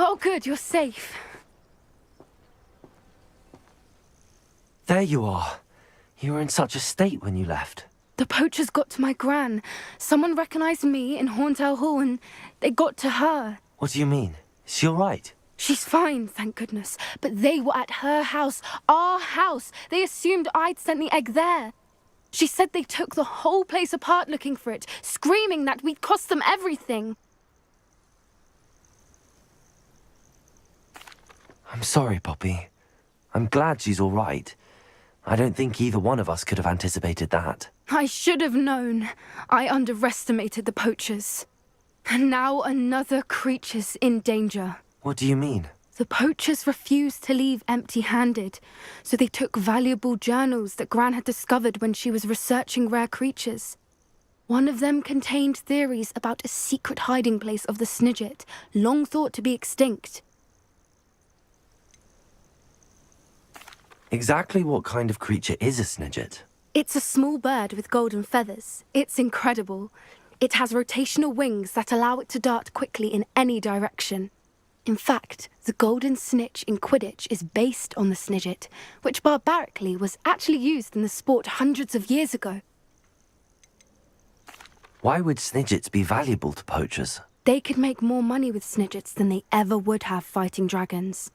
Oh, good, you're safe. There you are. You were in such a state when you left. The poachers got to my gran. Someone recognized me in Horntail Hall and they got to her. What do you mean? Is she all right? She's fine, thank goodness. But they were at her house, our house. They assumed I'd sent the egg there. She said they took the whole place apart looking for it, screaming that we'd cost them everything. I'm sorry, Poppy. I'm glad she's all right. I don't think either one of us could have anticipated that. I should have known. I underestimated the poachers. And now another creature's in danger. What do you mean? The poachers refused to leave empty-handed, so they took valuable journals that Gran had discovered when she was researching rare creatures. One of them contained theories about a secret hiding place of the Snidget, long thought to be extinct. Exactly what kind of creature is a Snidget? It's a small bird with golden feathers. It's incredible. It has rotational wings that allow it to dart quickly in any direction. In fact, the golden snitch in Quidditch is based on the Snidget, which barbarically was actually used in the sport hundreds of years ago. Why would Snidgets be valuable to poachers? They could make more money with Snidgets than they ever would have fighting dragons.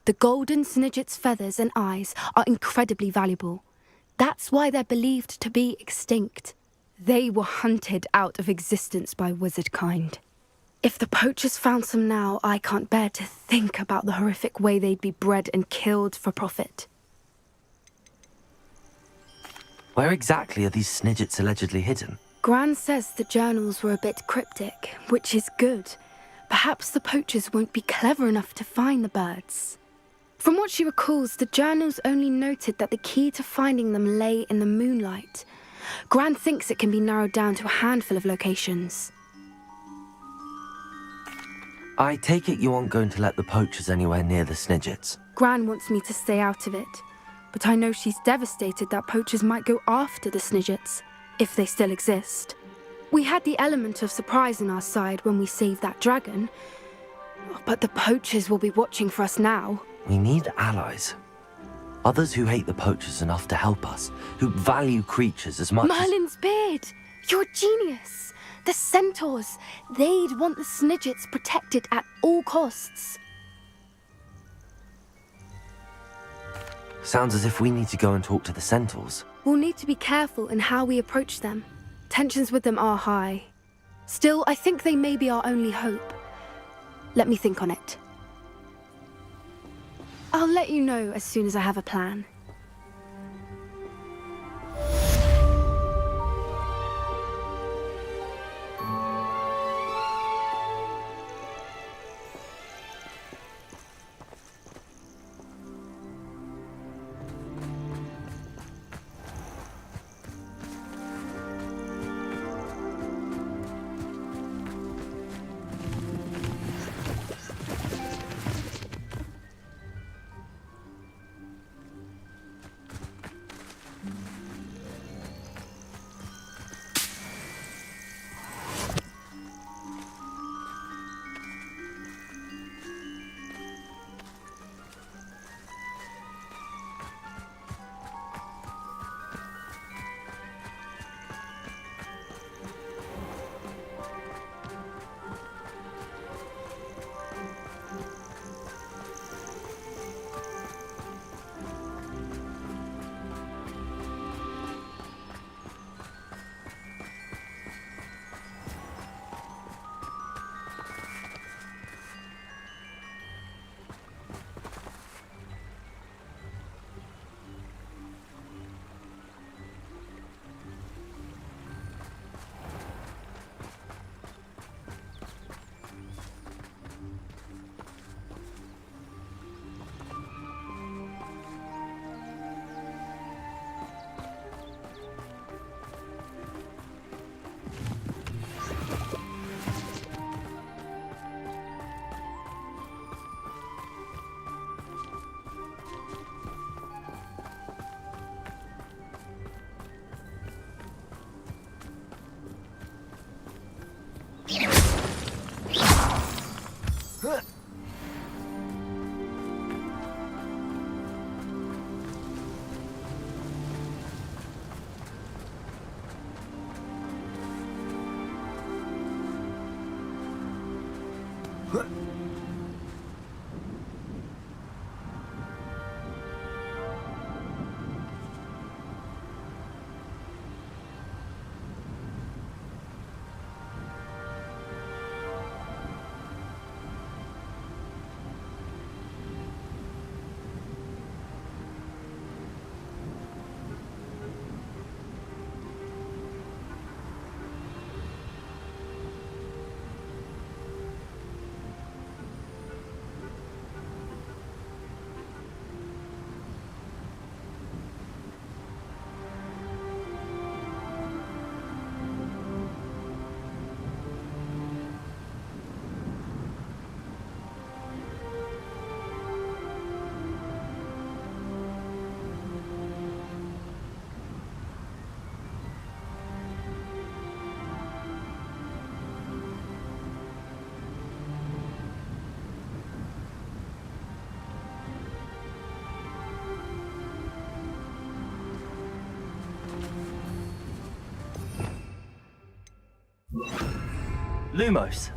The golden Snidget's feathers and eyes are incredibly valuable. That's why they're believed to be extinct. They were hunted out of existence by wizard kind. If the poachers found some now, I can't bear to think about the horrific way they'd be bred and killed for profit. Where exactly are these Snidgets allegedly hidden? Gran says the journals were a bit cryptic, which is good. Perhaps the poachers won't be clever enough to find the birds. From what she recalls, the journals only noted that the key to finding them lay in the moonlight. Gran thinks it can be narrowed down to a handful of locations. I take it you aren't going to let the poachers anywhere near the Snidgets. Gran wants me to stay out of it, but I know she's devastated that poachers might go after the Snidgets, if they still exist. We had the element of surprise on our side when we saved that dragon. But the poachers will be watching for us now. We need allies. Others who hate the poachers enough to help us, who value creatures as much as... Merlin's beard! You're a genius! The centaurs! They'd want the Snidgets protected at all costs. Sounds as if we need to go and talk to the centaurs. We'll need to be careful in how we approach them. Tensions with them are high. Still, I think they may be our only hope. Let me think on it. I'll let you know as soon as I have a plan. Lumos.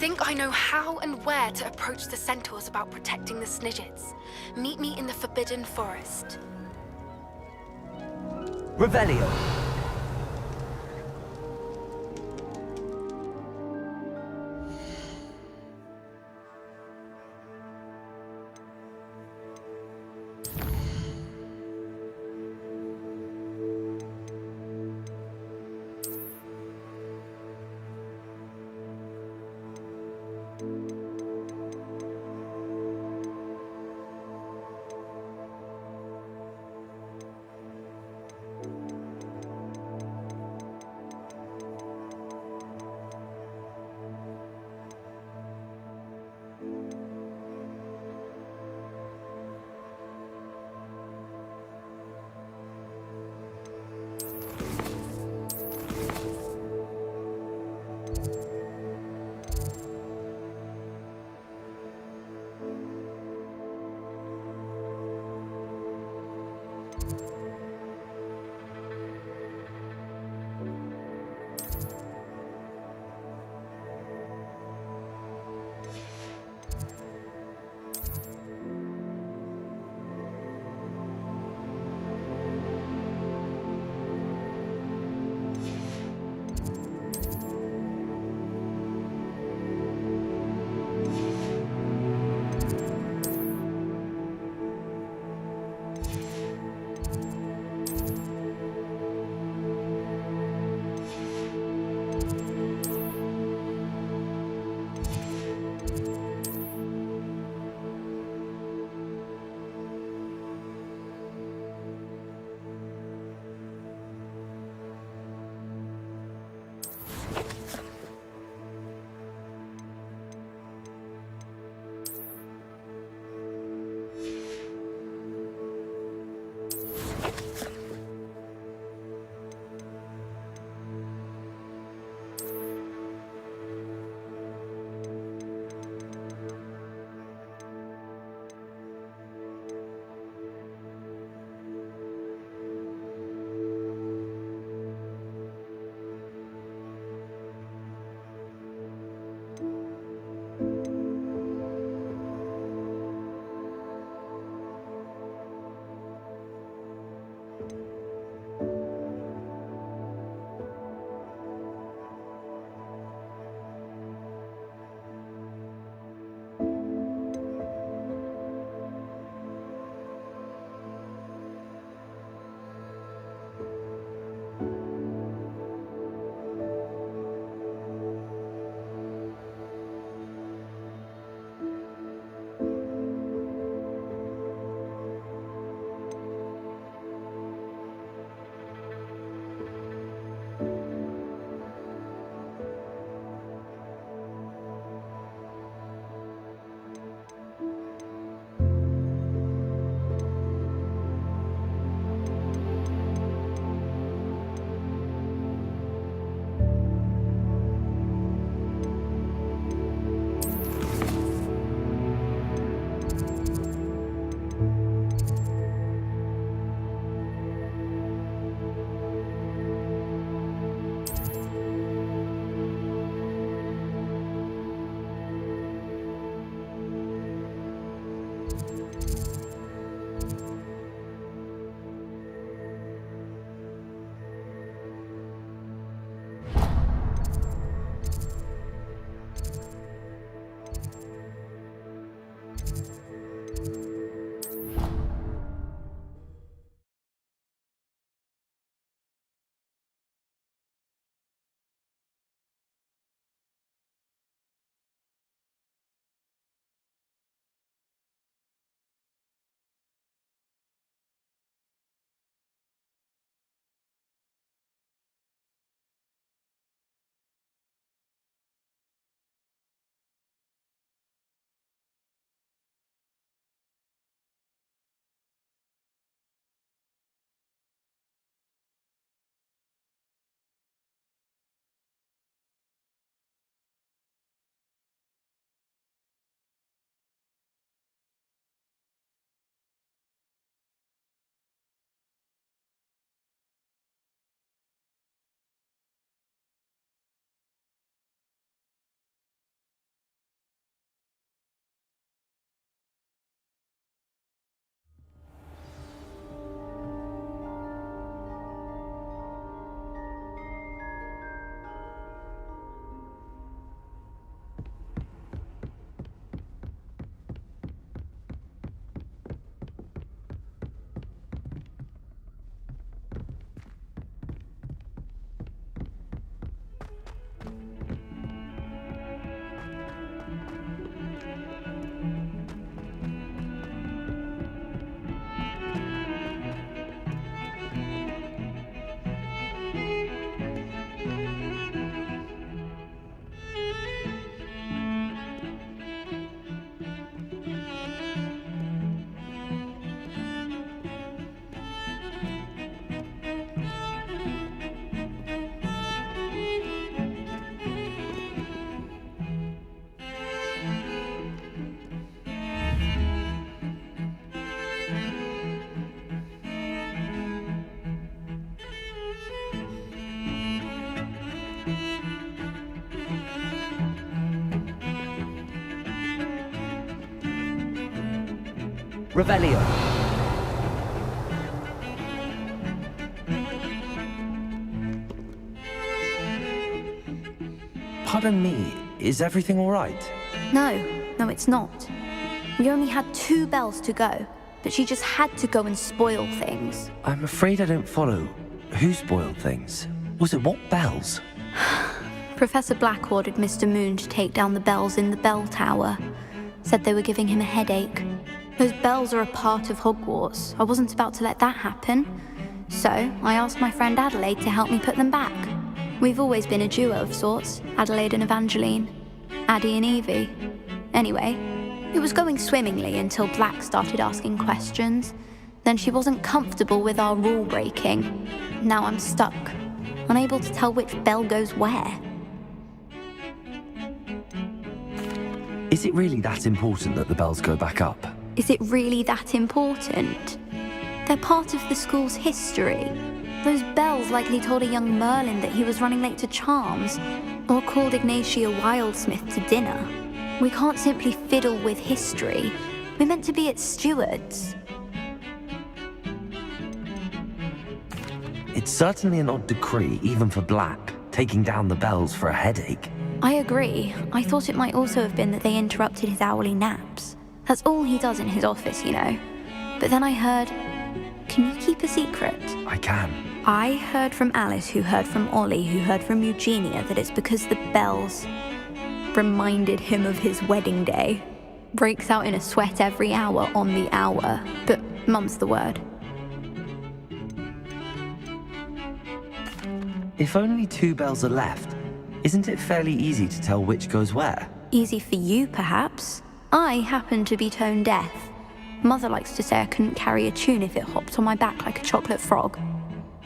think I know how and where to approach the centaurs about protecting the Snidgets. Meet me in the Forbidden Forest. Revelio. Revelio. Pardon me, is everything all right? No, it's not. We only had 2 bells to go, but she just had to go and spoil things. I'm afraid I don't follow. Who spoiled things? Was it what bells? Professor Black ordered Mr. Moon to take down the bells in the bell tower. Said they were giving him a headache. Those bells are a part of Hogwarts. I wasn't about to let that happen. So I asked my friend Adelaide to help me put them back. We've always been a duo of sorts, Adelaide and Evangeline. Addie and Evie. Anyway, it was going swimmingly until Black started asking questions. Then she wasn't comfortable with our rule breaking. Now I'm stuck, unable to tell which bell goes where. Is it really that important that the bells go back up? Is it really that important? They're part of the school's history. Those bells likely told a young Merlin that he was running late to Charms, or called Ignatia Wildsmith to dinner. We can't simply fiddle with history. We're meant to be its stewards. It's certainly an odd decree, even for Black, taking down the bells for a headache. I agree. I thought it might also have been that they interrupted his hourly naps. That's all he does in his office, you know. But then I heard... Can you keep a secret? I can. I heard from Alice, who heard from Ollie, who heard from Eugenia, that it's because the bells reminded him of his wedding day. Breaks out in a sweat every hour on the hour, but mum's the word. If only 2 bells are left, isn't it fairly easy to tell which goes where? Easy for you, perhaps. I happen to be tone deaf. Mother likes to say I couldn't carry a tune if it hopped on my back like a chocolate frog.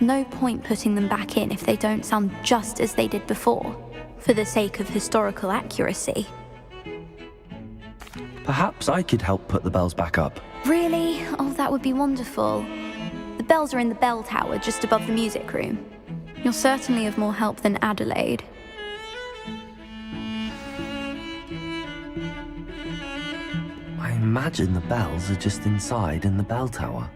No point putting them back in if they don't sound just as they did before, for the sake of historical accuracy. Perhaps I could help put the bells back up. Really? Oh, that would be wonderful. The bells are in the bell tower just above the music room. You're certainly of more help than Adelaide. I imagine the bells are just inside in the bell tower.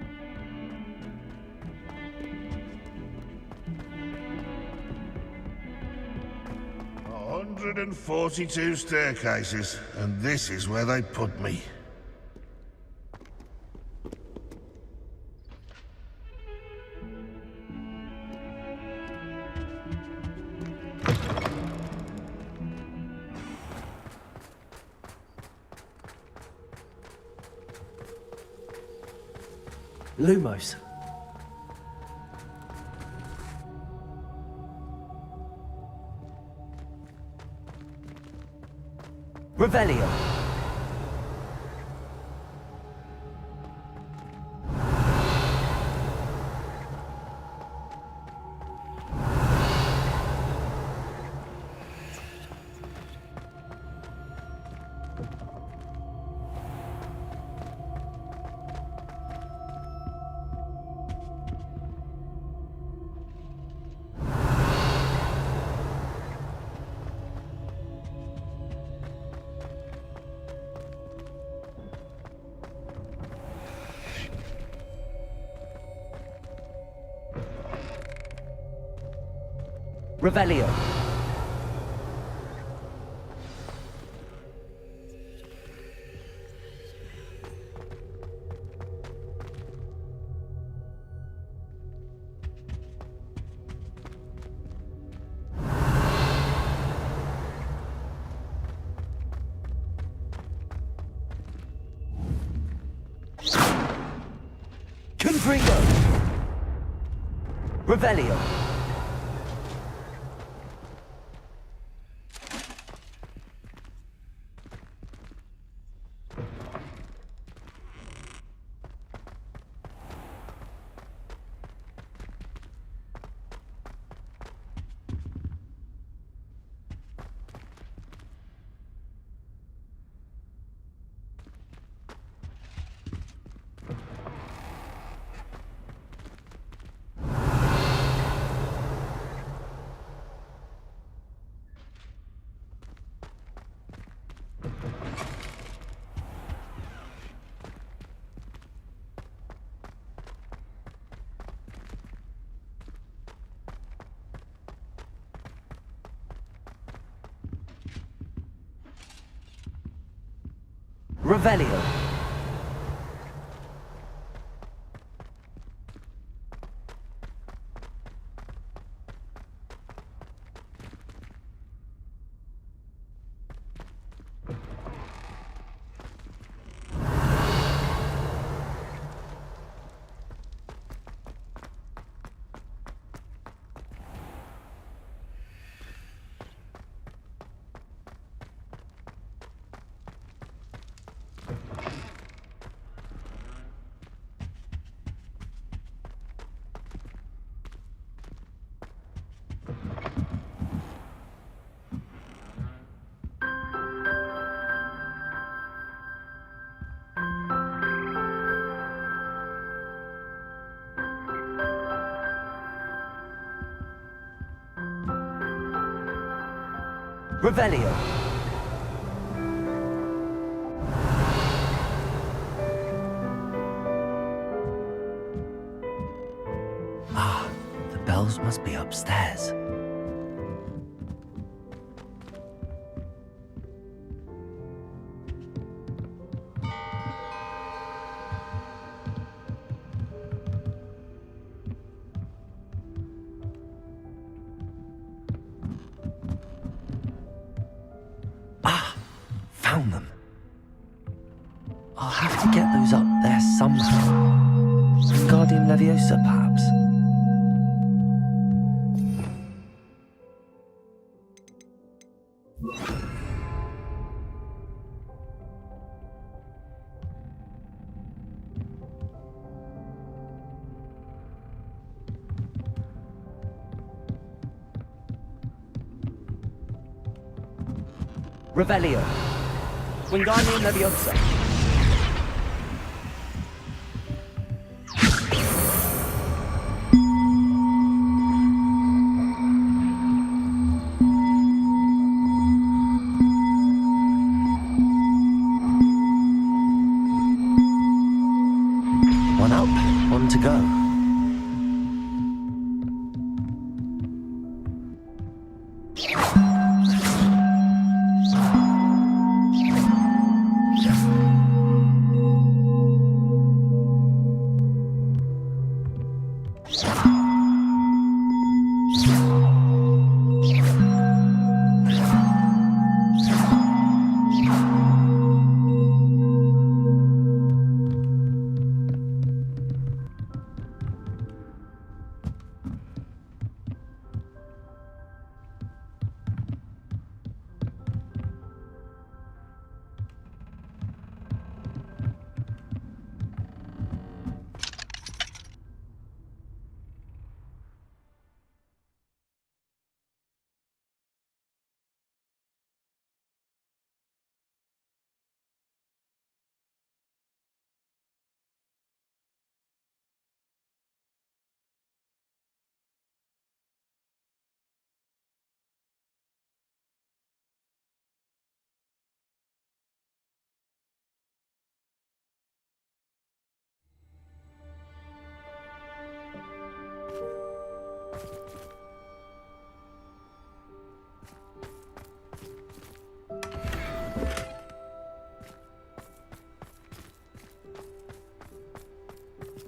A 142 staircases, and this is where they put me. Lumos. Revelio. Revelio. Confringo. Revelio. Revelio. Revelio. Ah, the bells must be upstairs. Found them. I'll have to get those up there somehow. Guardian Leviosa, perhaps? Revelio. Wingardium Leviosa. One up, one to go.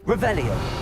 Revelio.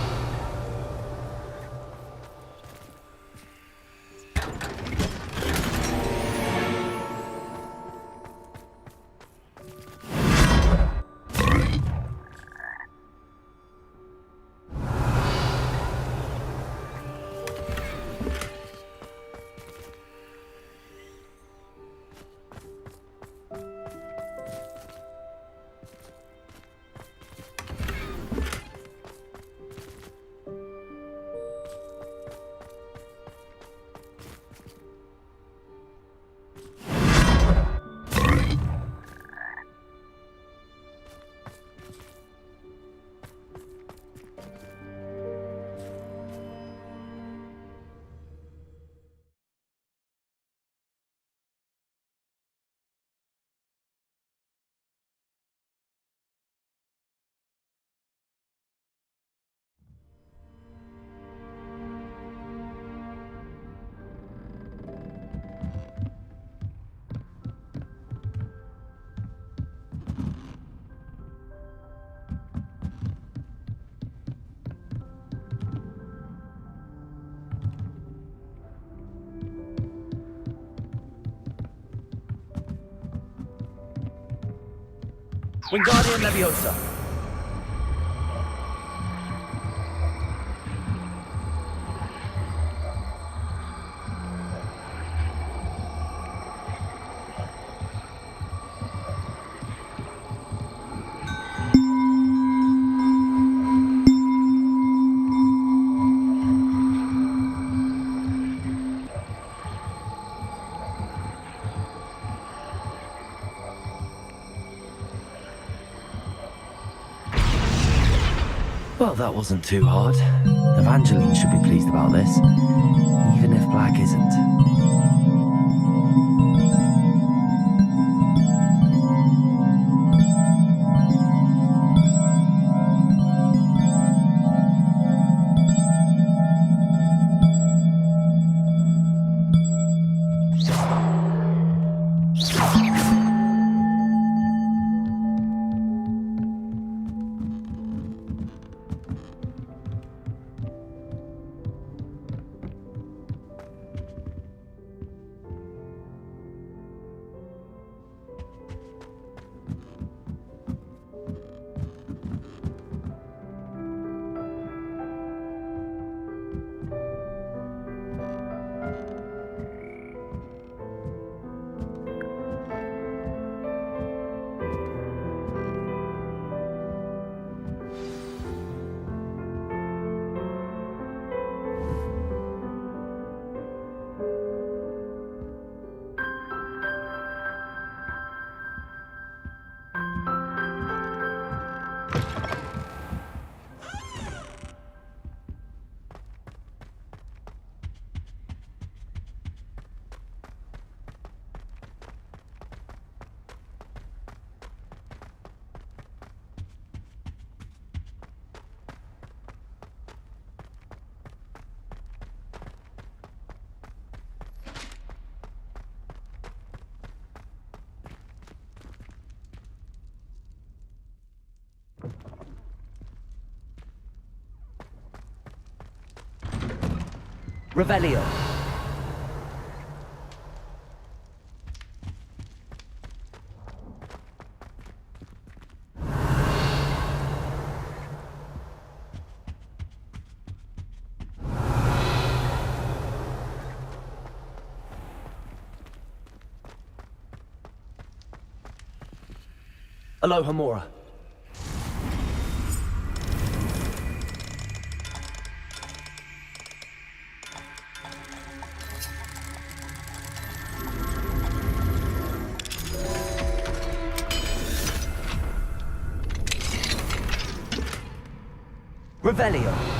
Wingardium Leviosa. Well, that wasn't too hard. Evangeline should be pleased about this, even if Black isn't. Revelio. Aloha Mora. Revelio.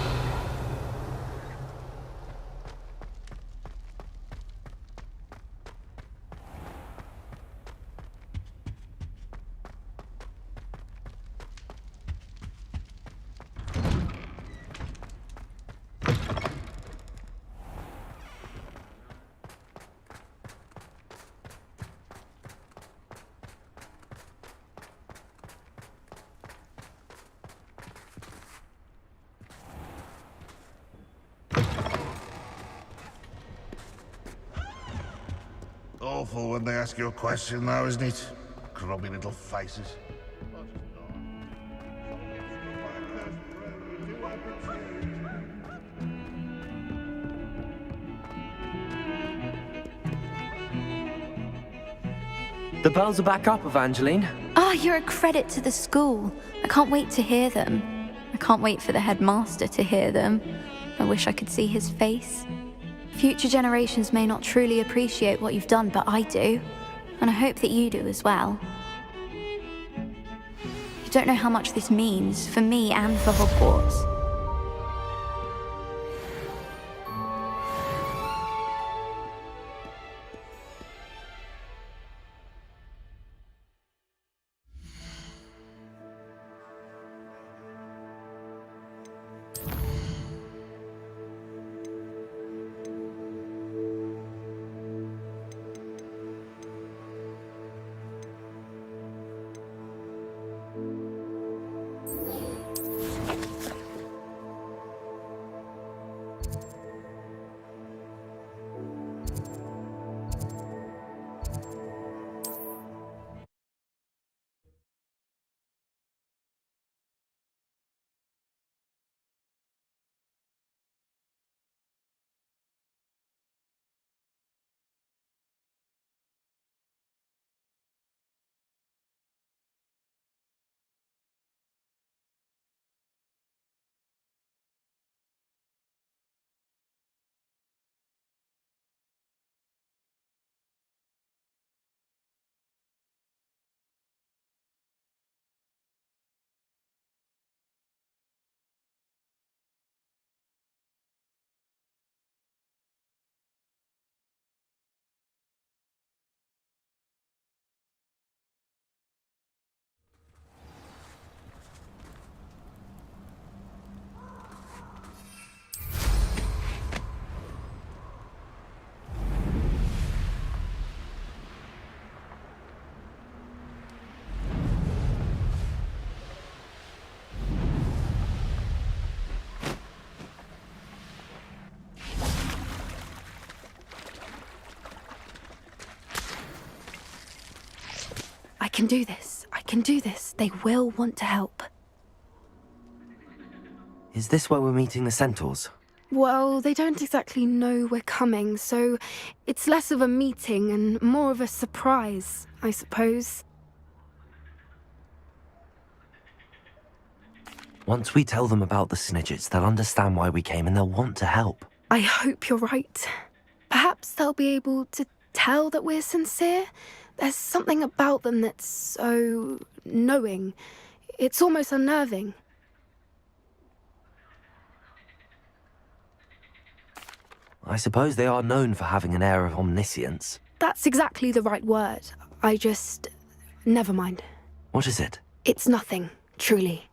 Awful when they ask you a question now, isn't it? Grubby little faces. The bells are back up, Evangeline. Oh, you're a credit to the school. I can't wait to hear them. I can't wait for the headmaster to hear them. I wish I could see his face. Future generations may not truly appreciate what you've done, but I do. And I hope that you do as well. You don't know how much this means for me and for Hogwarts. can do this. I can do this. They will want to help. Is this where we're meeting the centaurs? Well, they don't exactly know we're coming, so it's less of a meeting and more of a surprise, I suppose. Once we tell them about the Snidgets, they'll understand why we came and they'll want to help. I hope you're right. Perhaps they'll be able to tell that we're sincere. There's something about them that's so knowing. It's almost unnerving. I suppose they are known for having an air of omniscience. That's exactly the right word. Never mind. What is it? It's nothing, truly.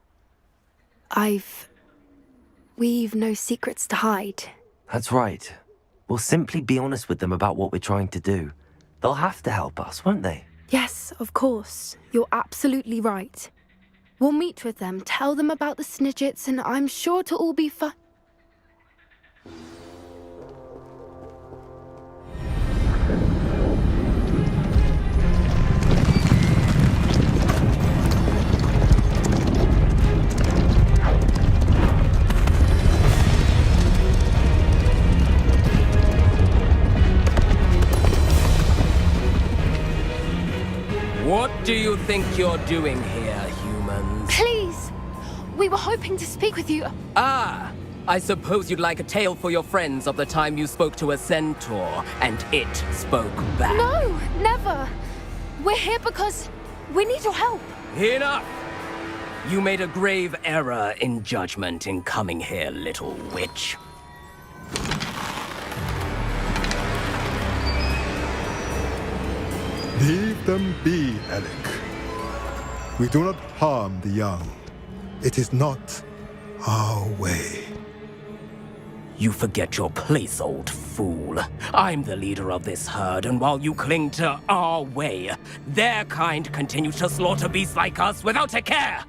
We've no secrets to hide. That's right. We'll simply be honest with them about what we're trying to do. They'll have to help us, won't they? Yes, of course. You're absolutely right. We'll meet with them, tell them about the Snidgets, and I'm sure to all be fine. What do you think you're doing here, humans? Please! We were hoping to speak with you. Ah! I suppose you'd like a tale for your friends of the time you spoke to a centaur, and it spoke back. No, never! We're here because we need your help. Enough! You made a grave error in judgment in coming here, little witch. Leave them be, Alec. We do not harm the young. It is not our way. You forget your place, old fool. I'm the leader of this herd, and while you cling to our way, their kind continue to slaughter beasts like us without a care!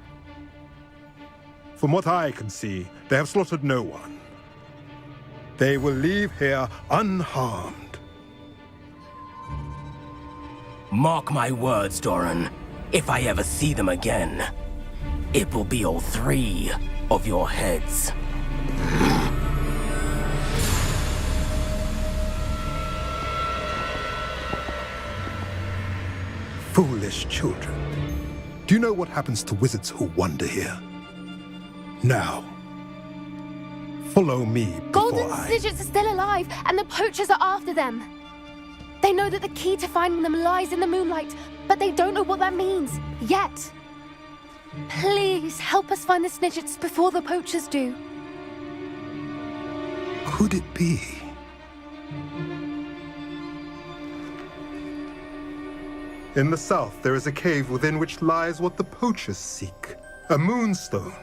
From what I can see, they have slaughtered no one. They will leave here unharmed. Mark my words, Doran. If I ever see them again, it will be all 3 of your heads. Foolish children. Do you know what happens to wizards who wander here? Now, follow me before Golden Snidgets are still alive, and the poachers are after them. They know that the key to finding them lies in the moonlight, but they don't know what that means, yet. Please, help us find the Snidgets before the poachers do. Could it be? In the south, there is a cave within which lies what the poachers seek. A moonstone.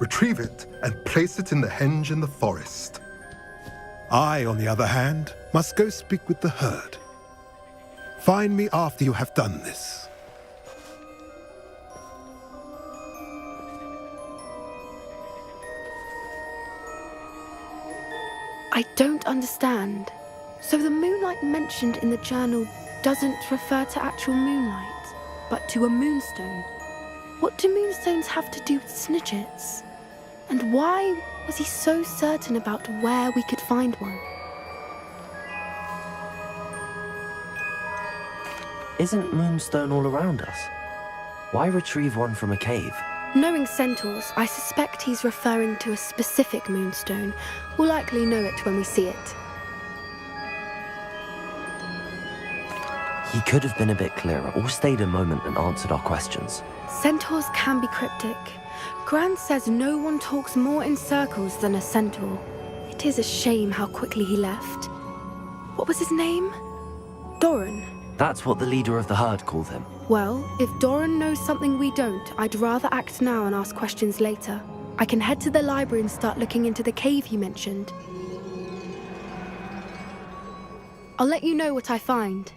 Retrieve it and place it in the henge in the forest. I, on the other hand, must go speak with the herd. Find me after you have done this. I don't understand. So the moonlight mentioned in the journal doesn't refer to actual moonlight, but to a moonstone. What do moonstones have to do with Snidgets? And why was he so certain about where we could find one? Isn't Moonstone all around us? Why retrieve one from a cave? Knowing centaurs, I suspect he's referring to a specific moonstone. We'll likely know it when we see it. He could have been a bit clearer, or stayed a moment and answered our questions. Centaurs can be cryptic. Gran says no one talks more in circles than a centaur. It is a shame how quickly he left. What was his name? Doran. That's what the leader of the herd called him. Well, if Doran knows something we don't, I'd rather act now and ask questions later. I can head to the library and start looking into the cave you mentioned. I'll let you know what I find.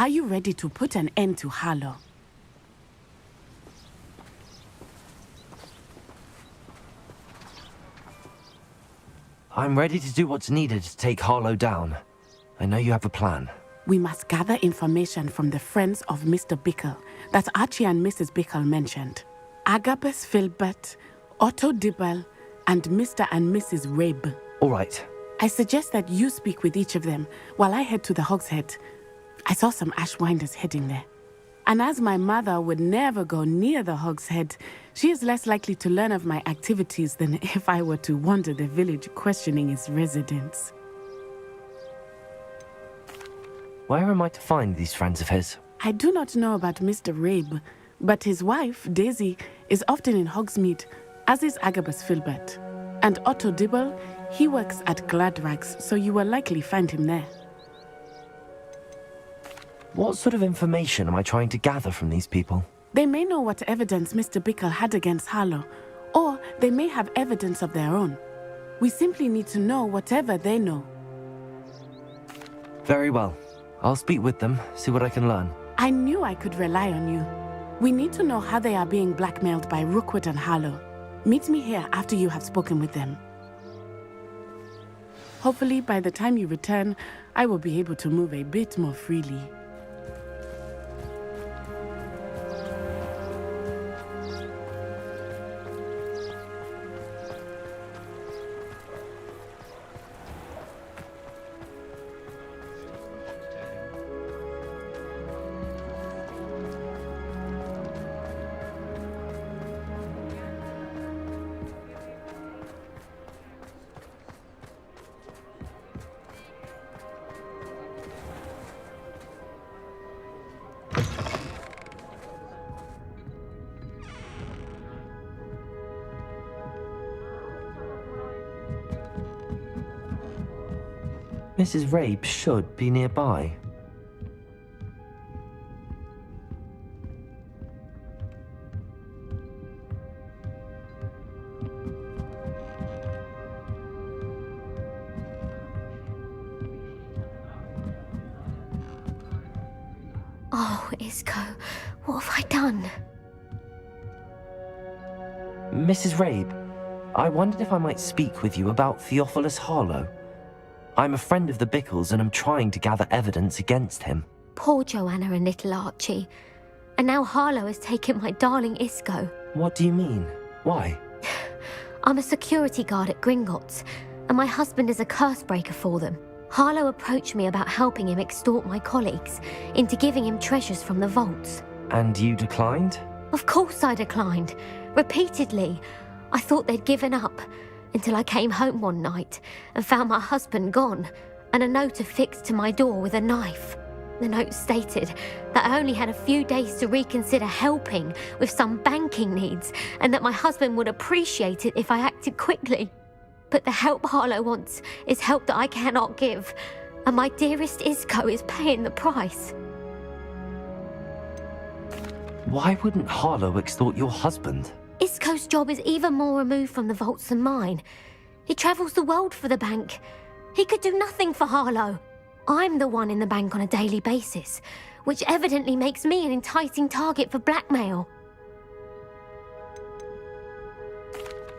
Are you ready to put an end to Harlow? I'm ready to do what's needed to take Harlow down. I know you have a plan. We must gather information from the friends of Mr. Bickle that Archie and Mrs. Bickle mentioned. Agabus Filbert, Otto Dibble, and Mr. and Mrs. Rabe. All right. I suggest that you speak with each of them while I head to the Hog's Head. I saw some Ashwinders heading there. And as my mother would never go near the Hog's Head, she is less likely to learn of my activities than if I were to wander the village questioning its residents. Where am I to find these friends of his? I do not know about Mr. Rabe, but his wife, Daisy, is often in Hogsmeade, as is Agabus Filbert. And Otto Dibble, he works at Gladrags, so you will likely find him there. What sort of information am I trying to gather from these people? They may know what evidence Mr. Bickle had against Harlow, or they may have evidence of their own. We simply need to know whatever they know. Very well. I'll speak with them, see what I can learn. I knew I could rely on you. We need to know how they are being blackmailed by Rookwood and Harlow. Meet me here after you have spoken with them. Hopefully, by the time you return, I will be able to move a bit more freely. Mrs. Rabe should be nearby. Oh, Isco, what have I done? Mrs. Rabe, I wondered if I might speak with you about Theophilus Harlow. I'm a friend of the Bickles and I'm trying to gather evidence against him. Poor Joanna and little Archie. And now Harlow has taken my darling Isco. What do you mean? Why? I'm a security guard at Gringotts, and my husband is a curse breaker for them. Harlow approached me about helping him extort my colleagues into giving him treasures from the vaults. And you declined? Of course I declined. Repeatedly. I thought they'd given up, until I came home one night and found my husband gone, and a note affixed to my door with a knife. The note stated that I only had a few days to reconsider helping with some banking needs, and that my husband would appreciate it if I acted quickly. But the help Harlow wants is help that I cannot give, and my dearest Isco is paying the price. Why wouldn't Harlow extort your husband? Isco's job is even more removed from the vaults than mine. He travels the world for the bank. He could do nothing for Harlow. I'm the one in the bank on a daily basis, which evidently makes me an enticing target for blackmail.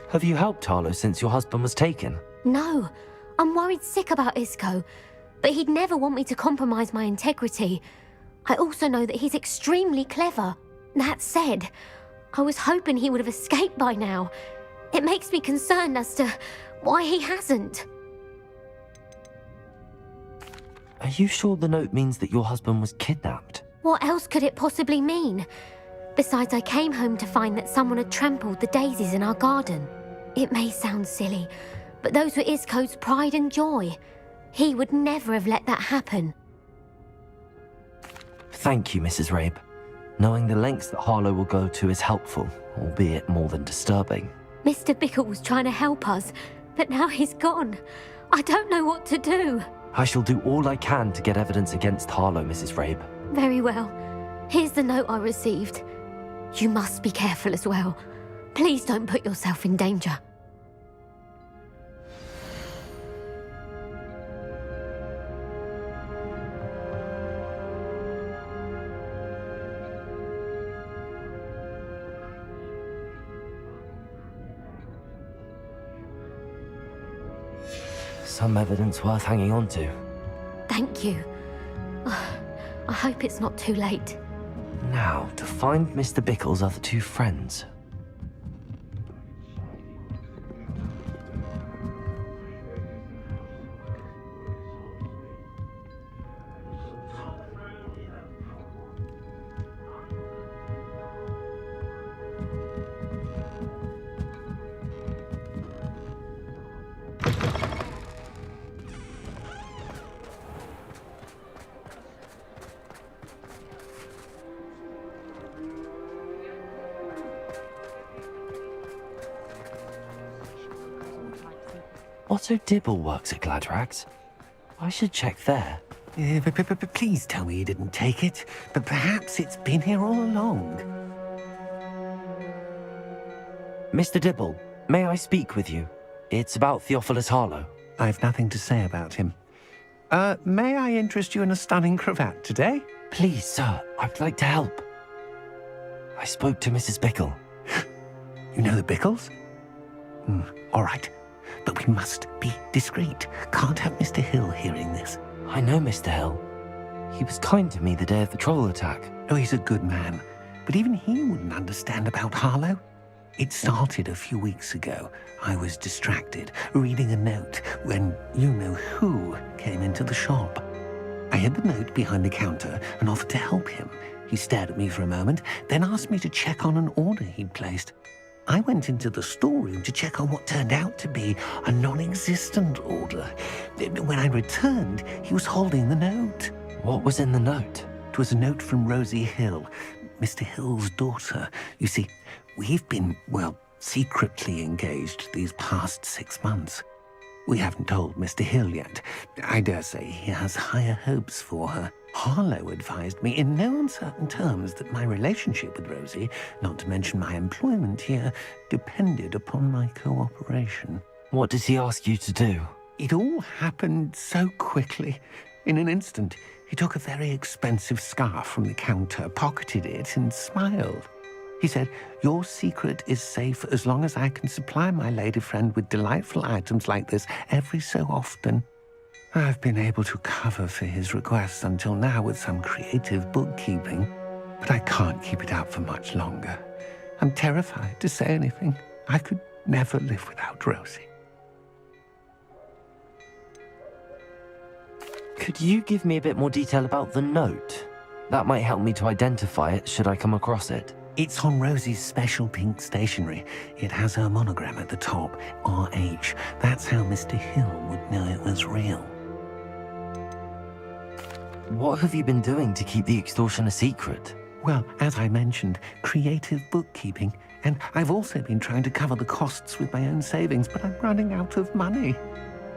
Have you helped Harlow since your husband was taken? No, I'm worried sick about Isco, but he'd never want me to compromise my integrity. I also know that he's extremely clever. That said, I was hoping he would have escaped by now. It makes me concerned as to why he hasn't. Are you sure the note means that your husband was kidnapped? What else could it possibly mean? Besides, I came home to find that someone had trampled the daisies in our garden. It may sound silly, but those were Isco's pride and joy. He would never have let that happen. Thank you, Mrs. Rabe. Knowing the lengths that Harlow will go to is helpful, albeit more than disturbing. Mr. Bickle was trying to help us, but now he's gone. I don't know what to do. I shall do all I can to get evidence against Harlow, Mrs. Rabe. Very well. Here's the note I received. You must be careful as well. Please don't put yourself in danger. Some evidence worth hanging on to. Thank you. I hope it's not too late. Now, to find Mr. Bickle's other two friends. Otto Dibble works at Gladrags. I should check there. Please tell me you didn't take it, but perhaps it's been here all along. Mr. Dibble, may I speak with you? It's about Theophilus Harlow. I've nothing to say about him. May I interest you in a stunning cravat today? Please, sir, I'd like to help. I spoke to Mrs. Bickle. You know the Bickles? All right. But we must be discreet. Can't have Mr. Hill hearing this. I know Mr. Hill. He was kind to me the day of the troll attack. Oh, he's a good man. But even he wouldn't understand about Harlow. It started a few weeks ago. I was distracted, reading a note, when you-know-who came into the shop. I hid the note behind the counter and offered to help him. He stared at me for a moment, then asked me to check on an order he'd placed. I went into the storeroom to check on what turned out to be a non-existent order. When I returned, he was holding the note. What was in the note? It was a note from Rosie Hill, Mr. Hill's daughter. You see, we've been, secretly engaged these past 6 months. We haven't told Mr. Hill yet. I dare say he has higher hopes for her. Harlow advised me in no uncertain terms that my relationship with Rosie, not to mention my employment here, depended upon my cooperation. What did he ask you to do? It all happened so quickly. In an instant, he took a very expensive scarf from the counter, pocketed it, and smiled. He said, "Your secret is safe as long as I can supply my lady friend with delightful items like this every so often." I've been able to cover for his requests until now with some creative bookkeeping, but I can't keep it up for much longer. I'm terrified to say anything. I could never live without Rosie. Could you give me a bit more detail about the note? That might help me to identify it should I come across it. It's on Rosie's special pink stationery. It has her monogram at the top, RH. That's how Mr. Hill would know it was real. What have you been doing to keep the extortion a secret? Well, as I mentioned, creative bookkeeping. And I've also been trying to cover the costs with my own savings, but I'm running out of money.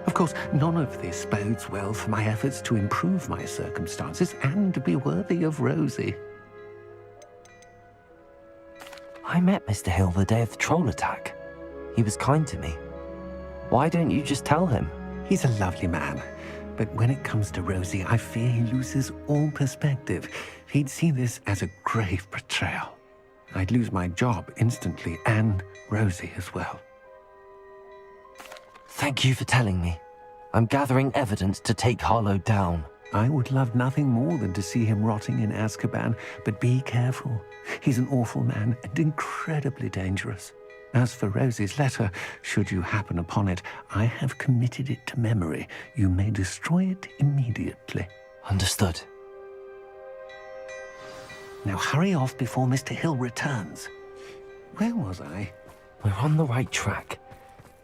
Of course, none of this bodes well for my efforts to improve my circumstances and be worthy of Rosie. I met Mr. Hill the day of the troll attack. He was kind to me. Why don't you just tell him? He's a lovely man. But when it comes to Rosie, I fear he loses all perspective. He'd see this as a grave betrayal. I'd lose my job instantly, and Rosie as well. Thank you for telling me. I'm gathering evidence to take Harlow down. I would love nothing more than to see him rotting in Azkaban, but be careful. He's an awful man and incredibly dangerous. As for Rosie's letter, should you happen upon it, I have committed it to memory. You may destroy it immediately. Understood. Now hurry off before Mr. Hill returns. Where was I? We're on the right track.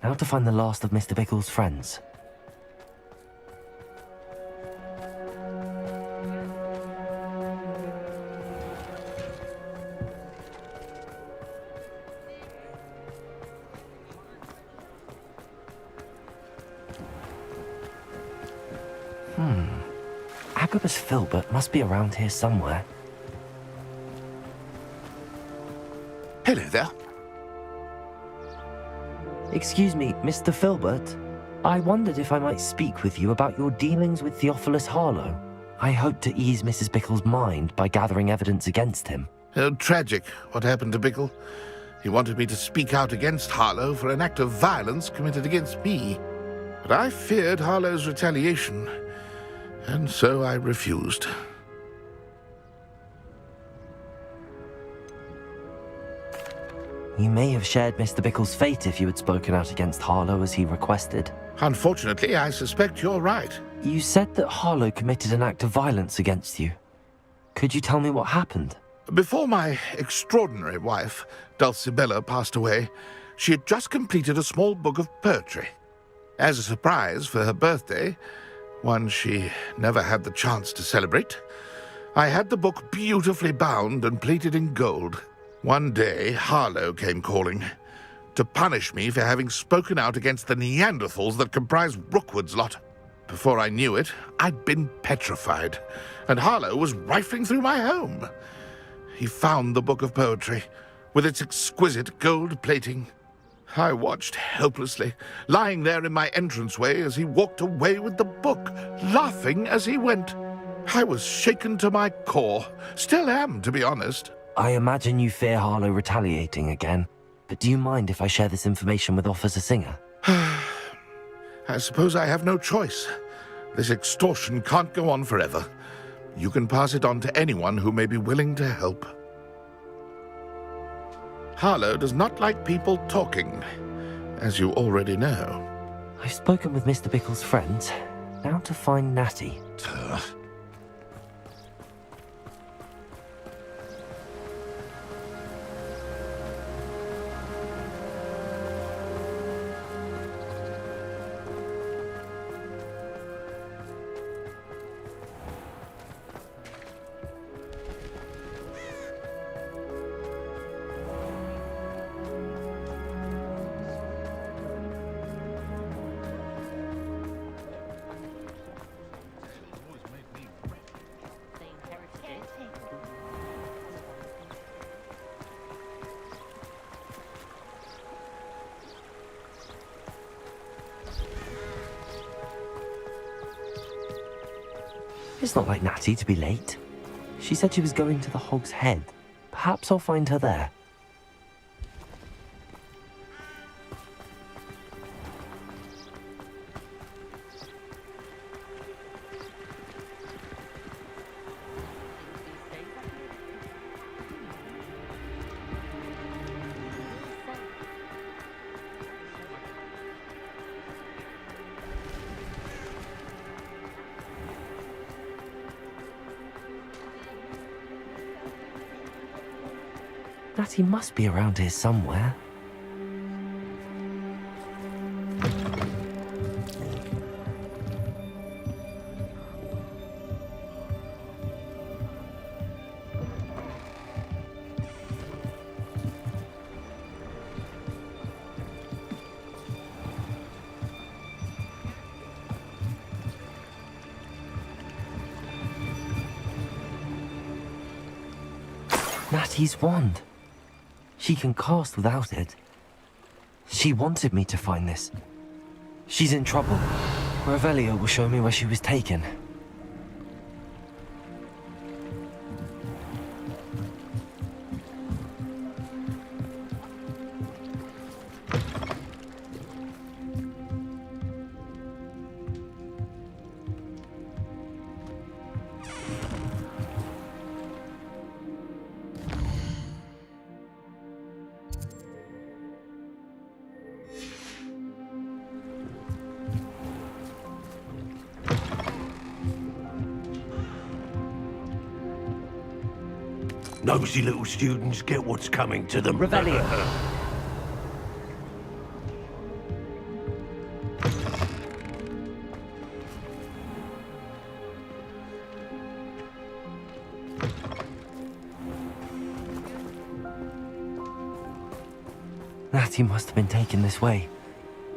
Now to find the last of Mr. Bickle's friends. Agabus Filbert must be around here somewhere. Hello there. Excuse me, Mr. Filbert. I wondered if I might speak with you about your dealings with Theophilus Harlow. I hope to ease Mrs. Bickle's mind by gathering evidence against him. Oh, tragic, what happened to Bickle. He wanted me to speak out against Harlow for an act of violence committed against me. But I feared Harlow's retaliation, and so I refused. You may have shared Mr. Bickle's fate if you had spoken out against Harlow as he requested. Unfortunately, I suspect you're right. You said that Harlow committed an act of violence against you. Could you tell me what happened? Before my extraordinary wife, Dulcibella, passed away, she had just completed a small book of poetry. As a surprise for her birthday, one she never had the chance to celebrate, I had the book beautifully bound and plated in gold. One day, Harlow came calling to punish me for having spoken out against the Neanderthals that comprise Rookwood's lot. Before I knew it, I'd been petrified, and Harlow was rifling through my home. He found the book of poetry, with its exquisite gold plating. I watched helplessly, lying there in my entranceway as he walked away with the book, laughing as he went. I was shaken to my core, still am, to be honest. I imagine you fear Harlow retaliating again, but do you mind if I share this information with Officer Singer? I suppose I have no choice. This extortion can't go on forever. You can pass it on to anyone who may be willing to help. Harlow does not like people talking, as you already know. I've spoken with Mr. Bickle's friends. Now to find Natty. It's not like Natty to be late. She said she was going to the Hog's Head. Perhaps I'll find her there. Natty must be around here somewhere. Natty's wand. She can cast without it. She wanted me to find this. She's in trouble. Revelio will show me where she was taken. Nosy little students get what's coming to them. Revelio. Natty must have been taken this way.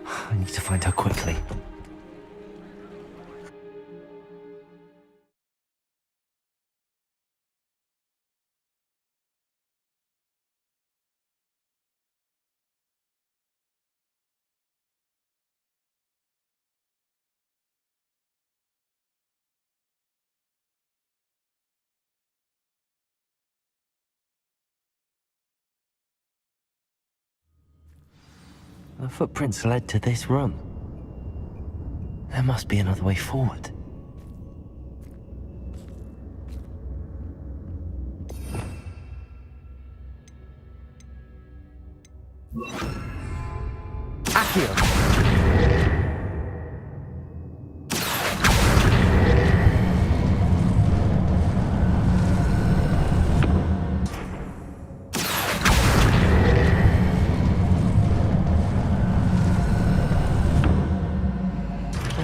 I need to find her quickly. The footprints led to this room. There must be another way forward. Accio!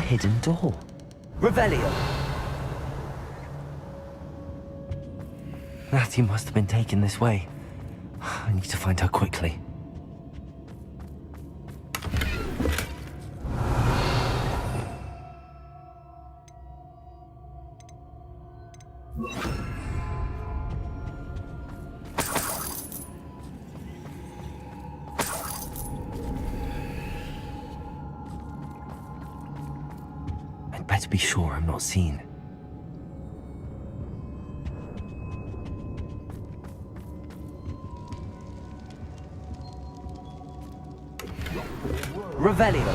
Hidden door. Revelio! Natty must have been taken this way. I need to find her quickly. Better be sure I'm not seen. Revelio!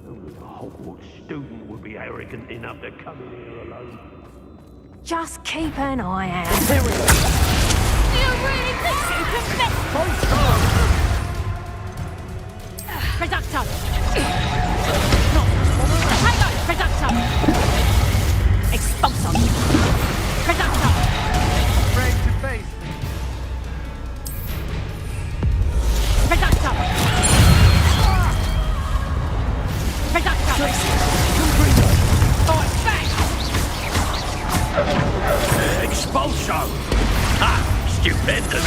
Only a Hogwarts student would be arrogant enough to come in here alone. Just keep an eye out. Here we go! You really think you can mess? Reducto! No! Hang on! Reducto! Expulsum! Reducto! Brave to face. Reducto! Reducto! Oh, it's back! Expulso! Ha! Stupendous!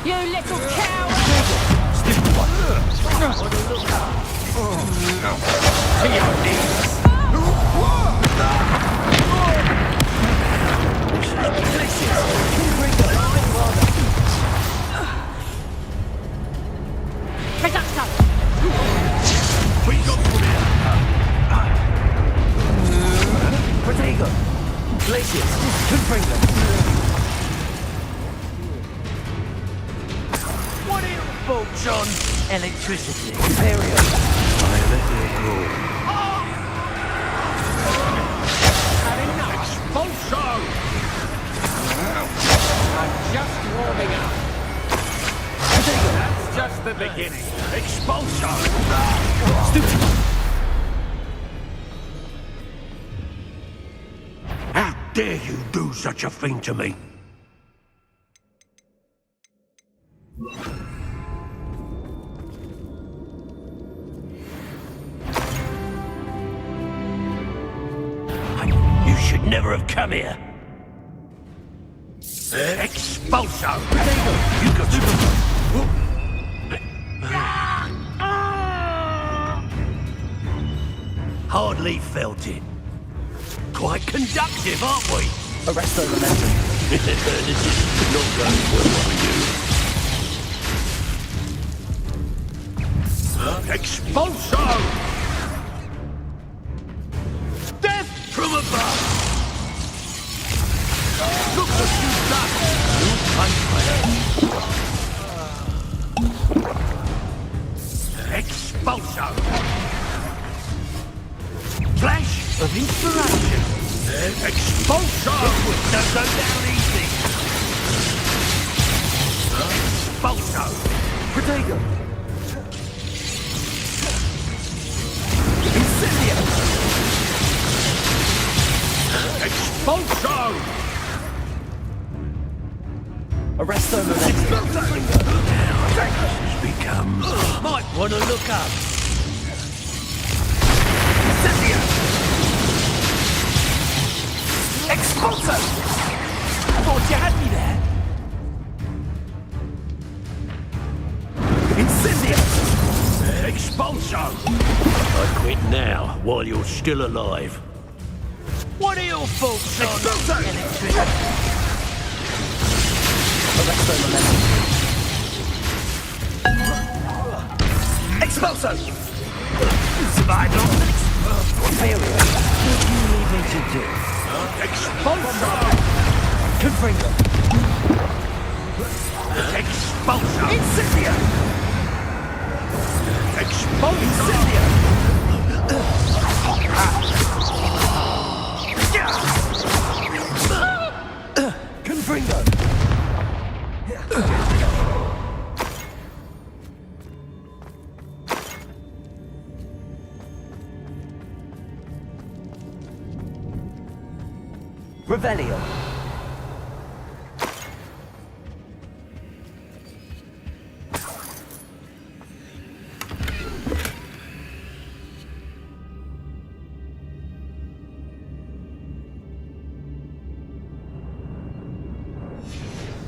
You little coward! Stupid one! To your knees! Reducto! We got to Protego! Glaciers! Confringo! What are your thoughts on Electricity! Imperial! Expulso! just the beginning. Expulsion! How dare you do such a thing to me? You should never have come here. Expulso! You got Hardly felt it. Quite conductive, aren't we? Arresto momentum. This is not going well for you. Expulso! Death from above! Look what you've done! You'll pay for it. Expulso! Flash of inspiration! Expulso! Don't go down easy! Expulso! Protego! Incendio! Expulso! Arresto momentum. This has become... Might want to look up. Incendio! Expulso! Thought you had me there. Incendio! Expulso! I quit now, while you're still alive. What are your thoughts on... Expulso! Arresto momentum. Expulso! Survival! Failure. What do you need me to do? Expulso! Confringo. Expulso! Incendio! Expulso! Confringo. Revelio.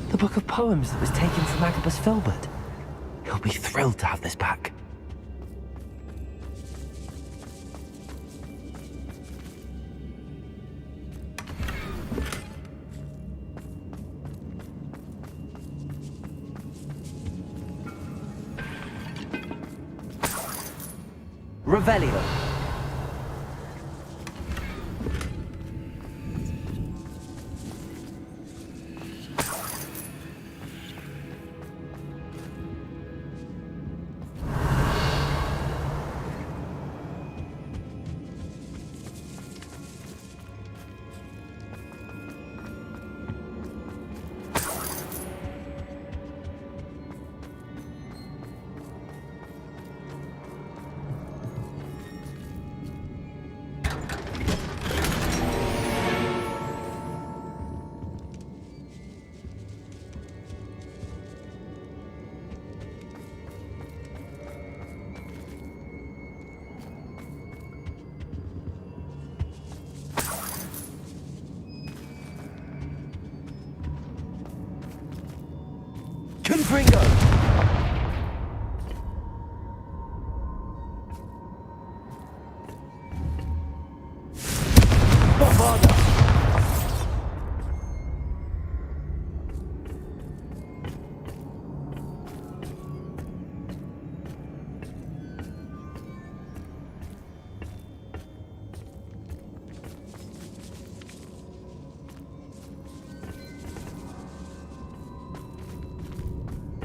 The book of poems that was taken from Agabus Filbert. He'll be thrilled to have this back. Revelio. Confringo! Bombarda!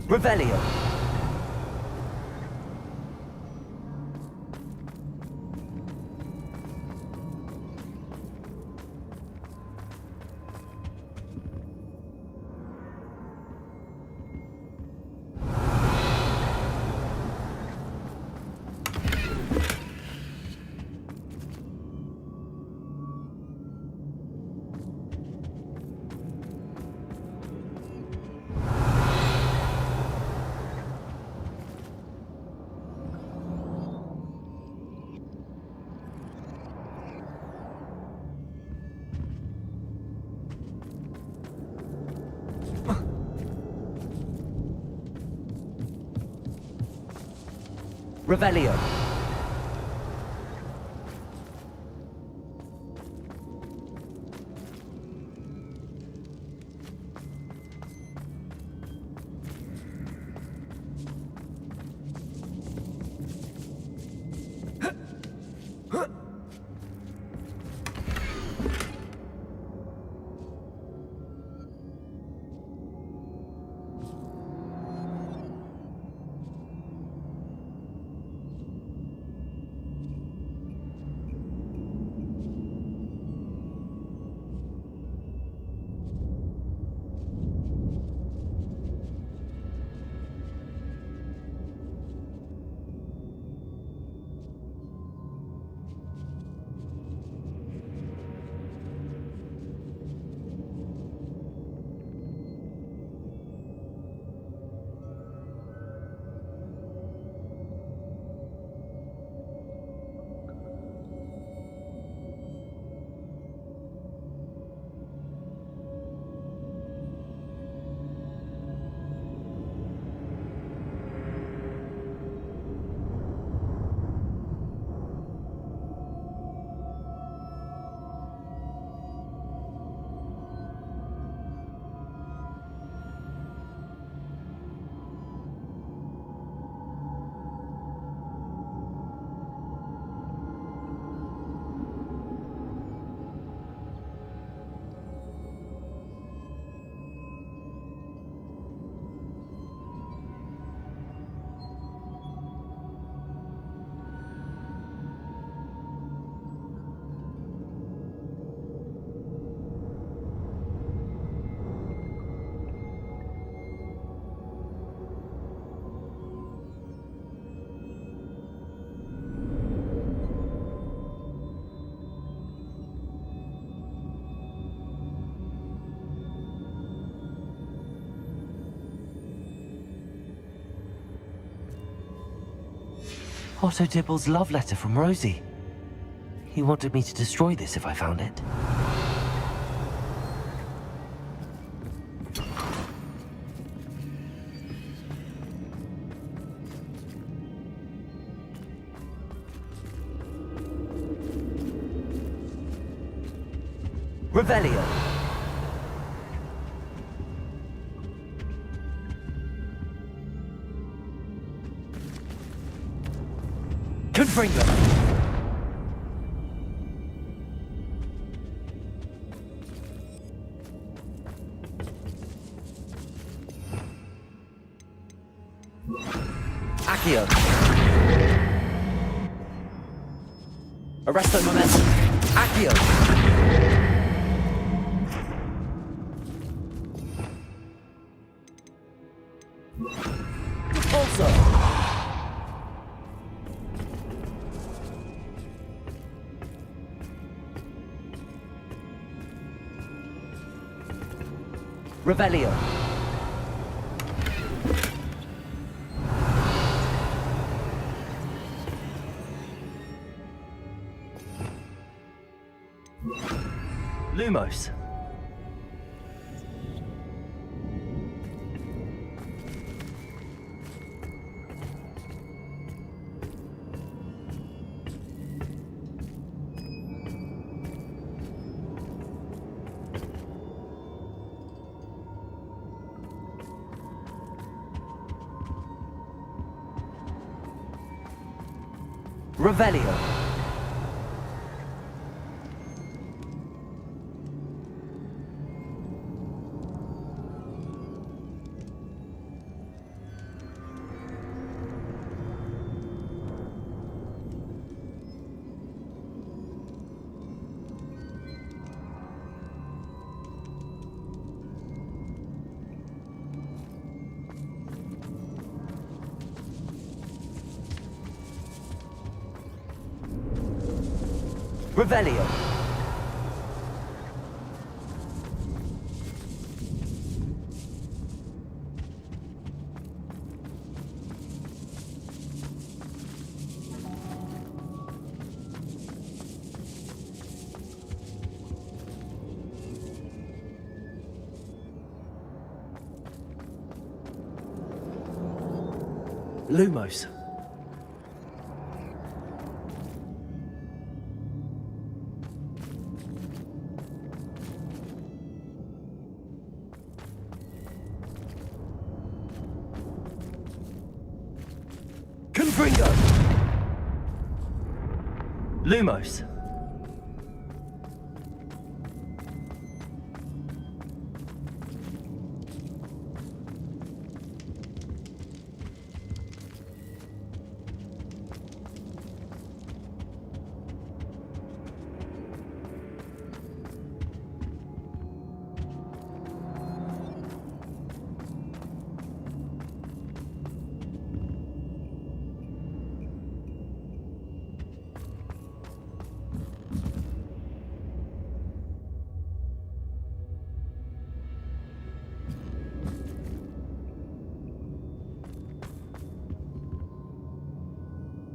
Revelio. Revelio. Otto Dibble's love letter from Rosie. He wanted me to destroy this if I found it. Revelio. Confringo. Accio. Arresto momentum. Accio. Also. Revelio. Lumos. Revelio. Revelio. Lumos. Confringo! Lumos.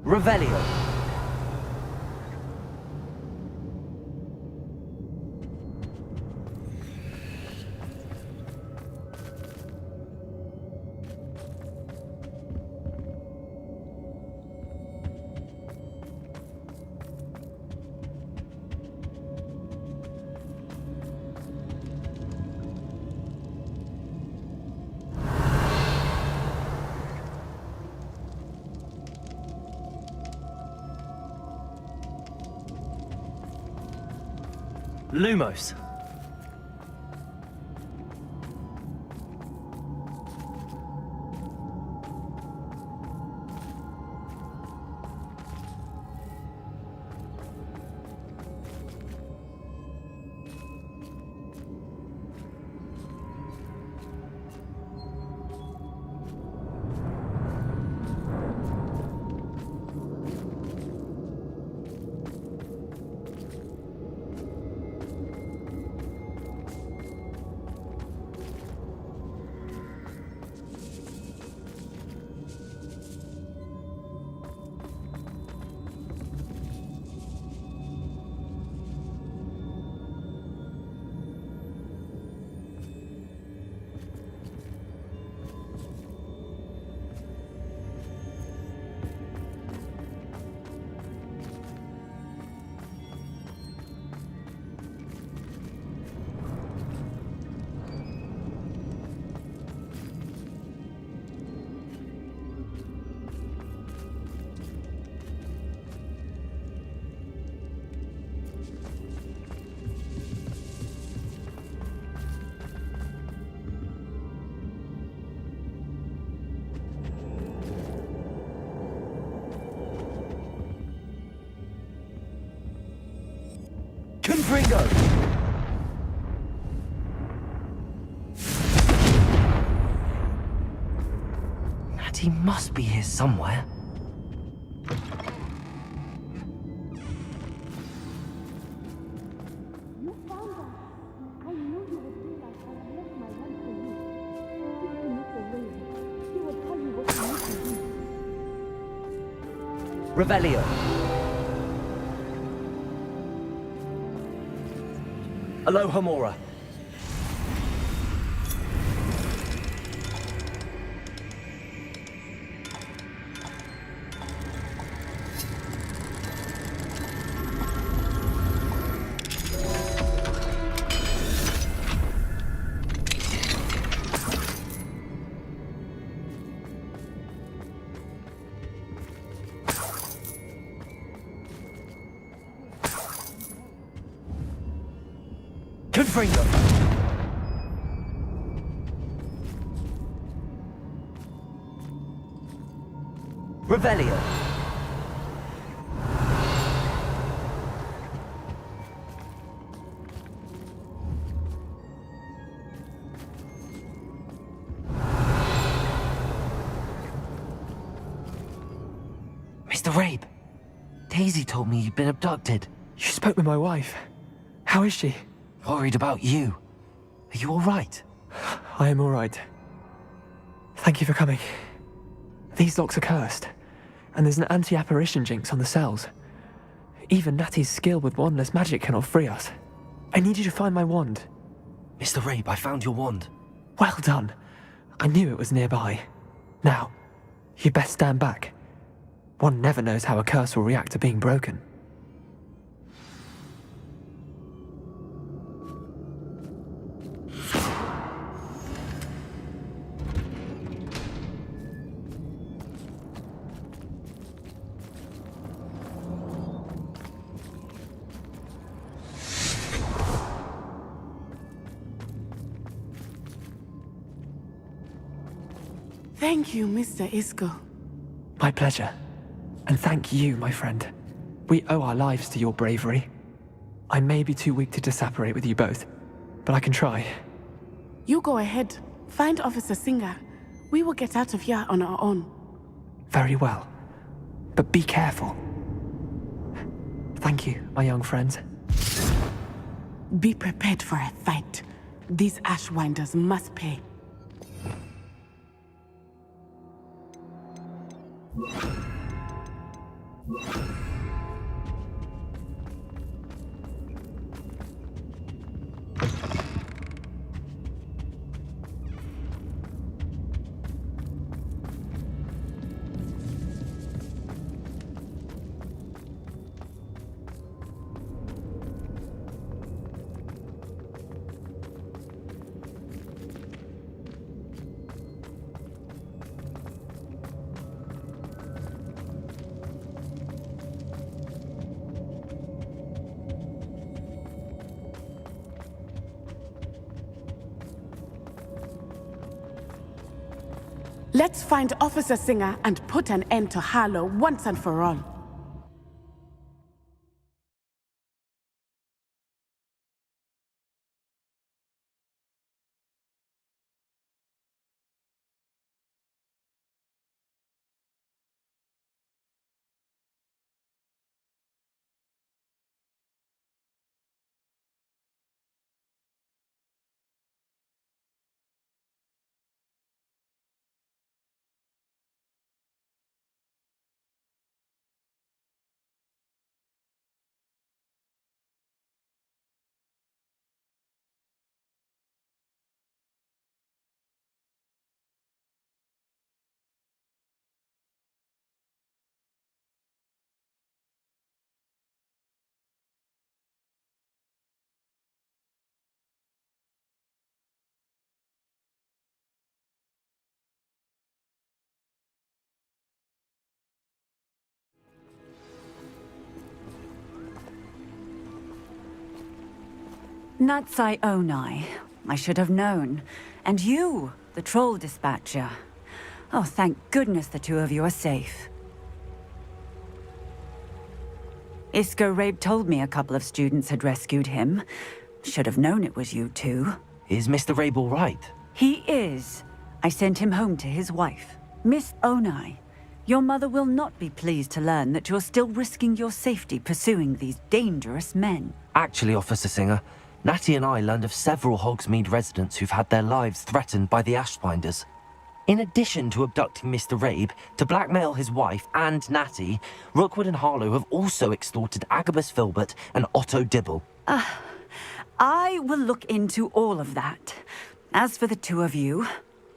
Revelio. Lumos. Confringo! Natty must be here somewhere. Revelio. Alohomora. Confringo. Revelio. Mr. Rabe, Daisy told me you'd been abducted. You spoke with my wife. How is she? Worried about you. Are you all right? I am all right. Thank you for coming. These locks are cursed, and there's an anti-apparition jinx on the cells. Even Natty's skill with wandless magic cannot free us. I need you to find my wand. Mr. Rabe, I found your wand. Well done. I knew it was nearby. Now, you best stand back. One never knows how a curse will react to being broken. Thank you, Mr. Isco. My pleasure. And thank you, my friend. We owe our lives to your bravery. I may be too weak to disapparate with you both, but I can try. You go ahead. Find Officer Singer. We will get out of here on our own. Very well. But be careful. Thank you, my young friends. Be prepared for a fight. These Ashwinders must pay. Let's find Officer Singer and put an end to Harlow once and for all. Natsai Onai. I should have known. And you, the troll dispatcher. Oh, thank goodness the two of you are safe. Isco Rabe told me a couple of students had rescued him. Should have known it was you two. Is Mr. Rabe all right? He is. I sent him home to his wife. Miss Onai, your mother will not be pleased to learn that you're still risking your safety pursuing these dangerous men. Actually, Officer Singer, Natty and I learned of several Hogsmeade residents who've had their lives threatened by the Ashwinders. In addition to abducting Mr. Rabe, to blackmail his wife and Natty, Rookwood and Harlow have also extorted Agabus Filbert and Otto Dibble. I will look into all of that. As for the two of you,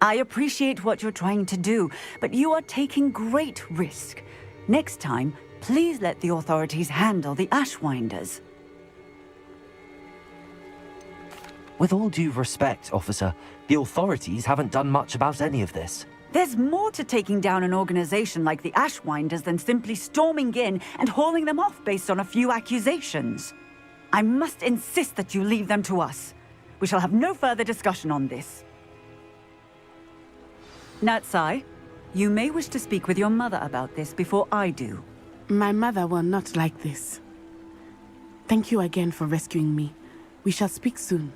I appreciate what you're trying to do, but you are taking great risk. Next time, please let the authorities handle the Ashwinders. With all due respect, officer, the authorities haven't done much about any of this. There's more to taking down an organization like the Ashwinders than simply storming in and hauling them off based on a few accusations. I must insist that you leave them to us. We shall have no further discussion on this. Natsai, you may wish to speak with your mother about this before I do. My mother will not like this. Thank you again for rescuing me. We shall speak soon.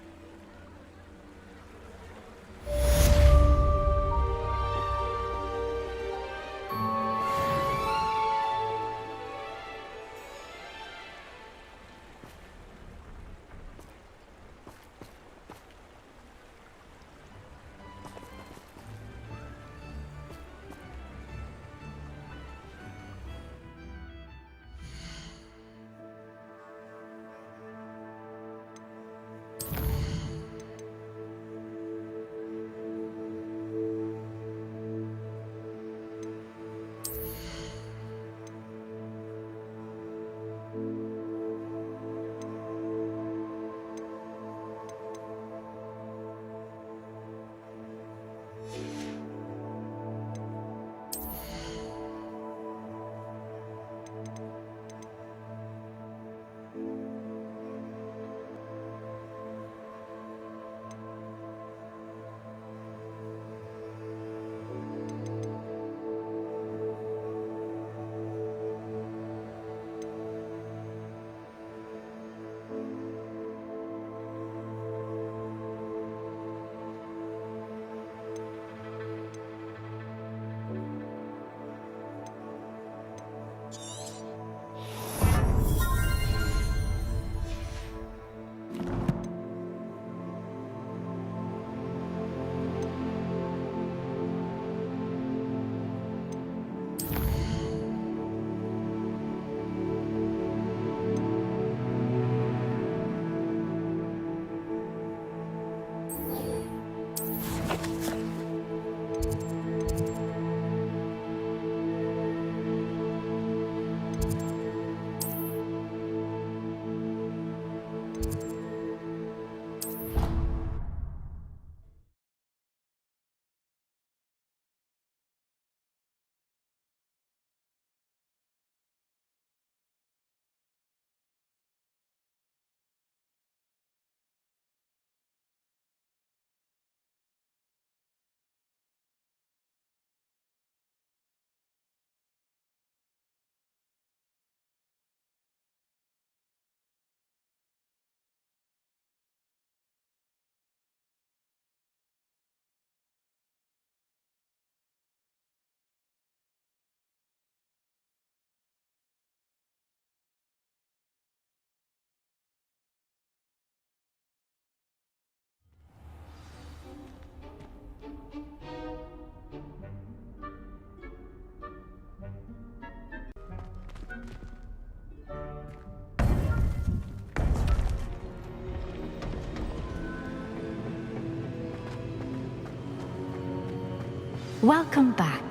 Welcome back.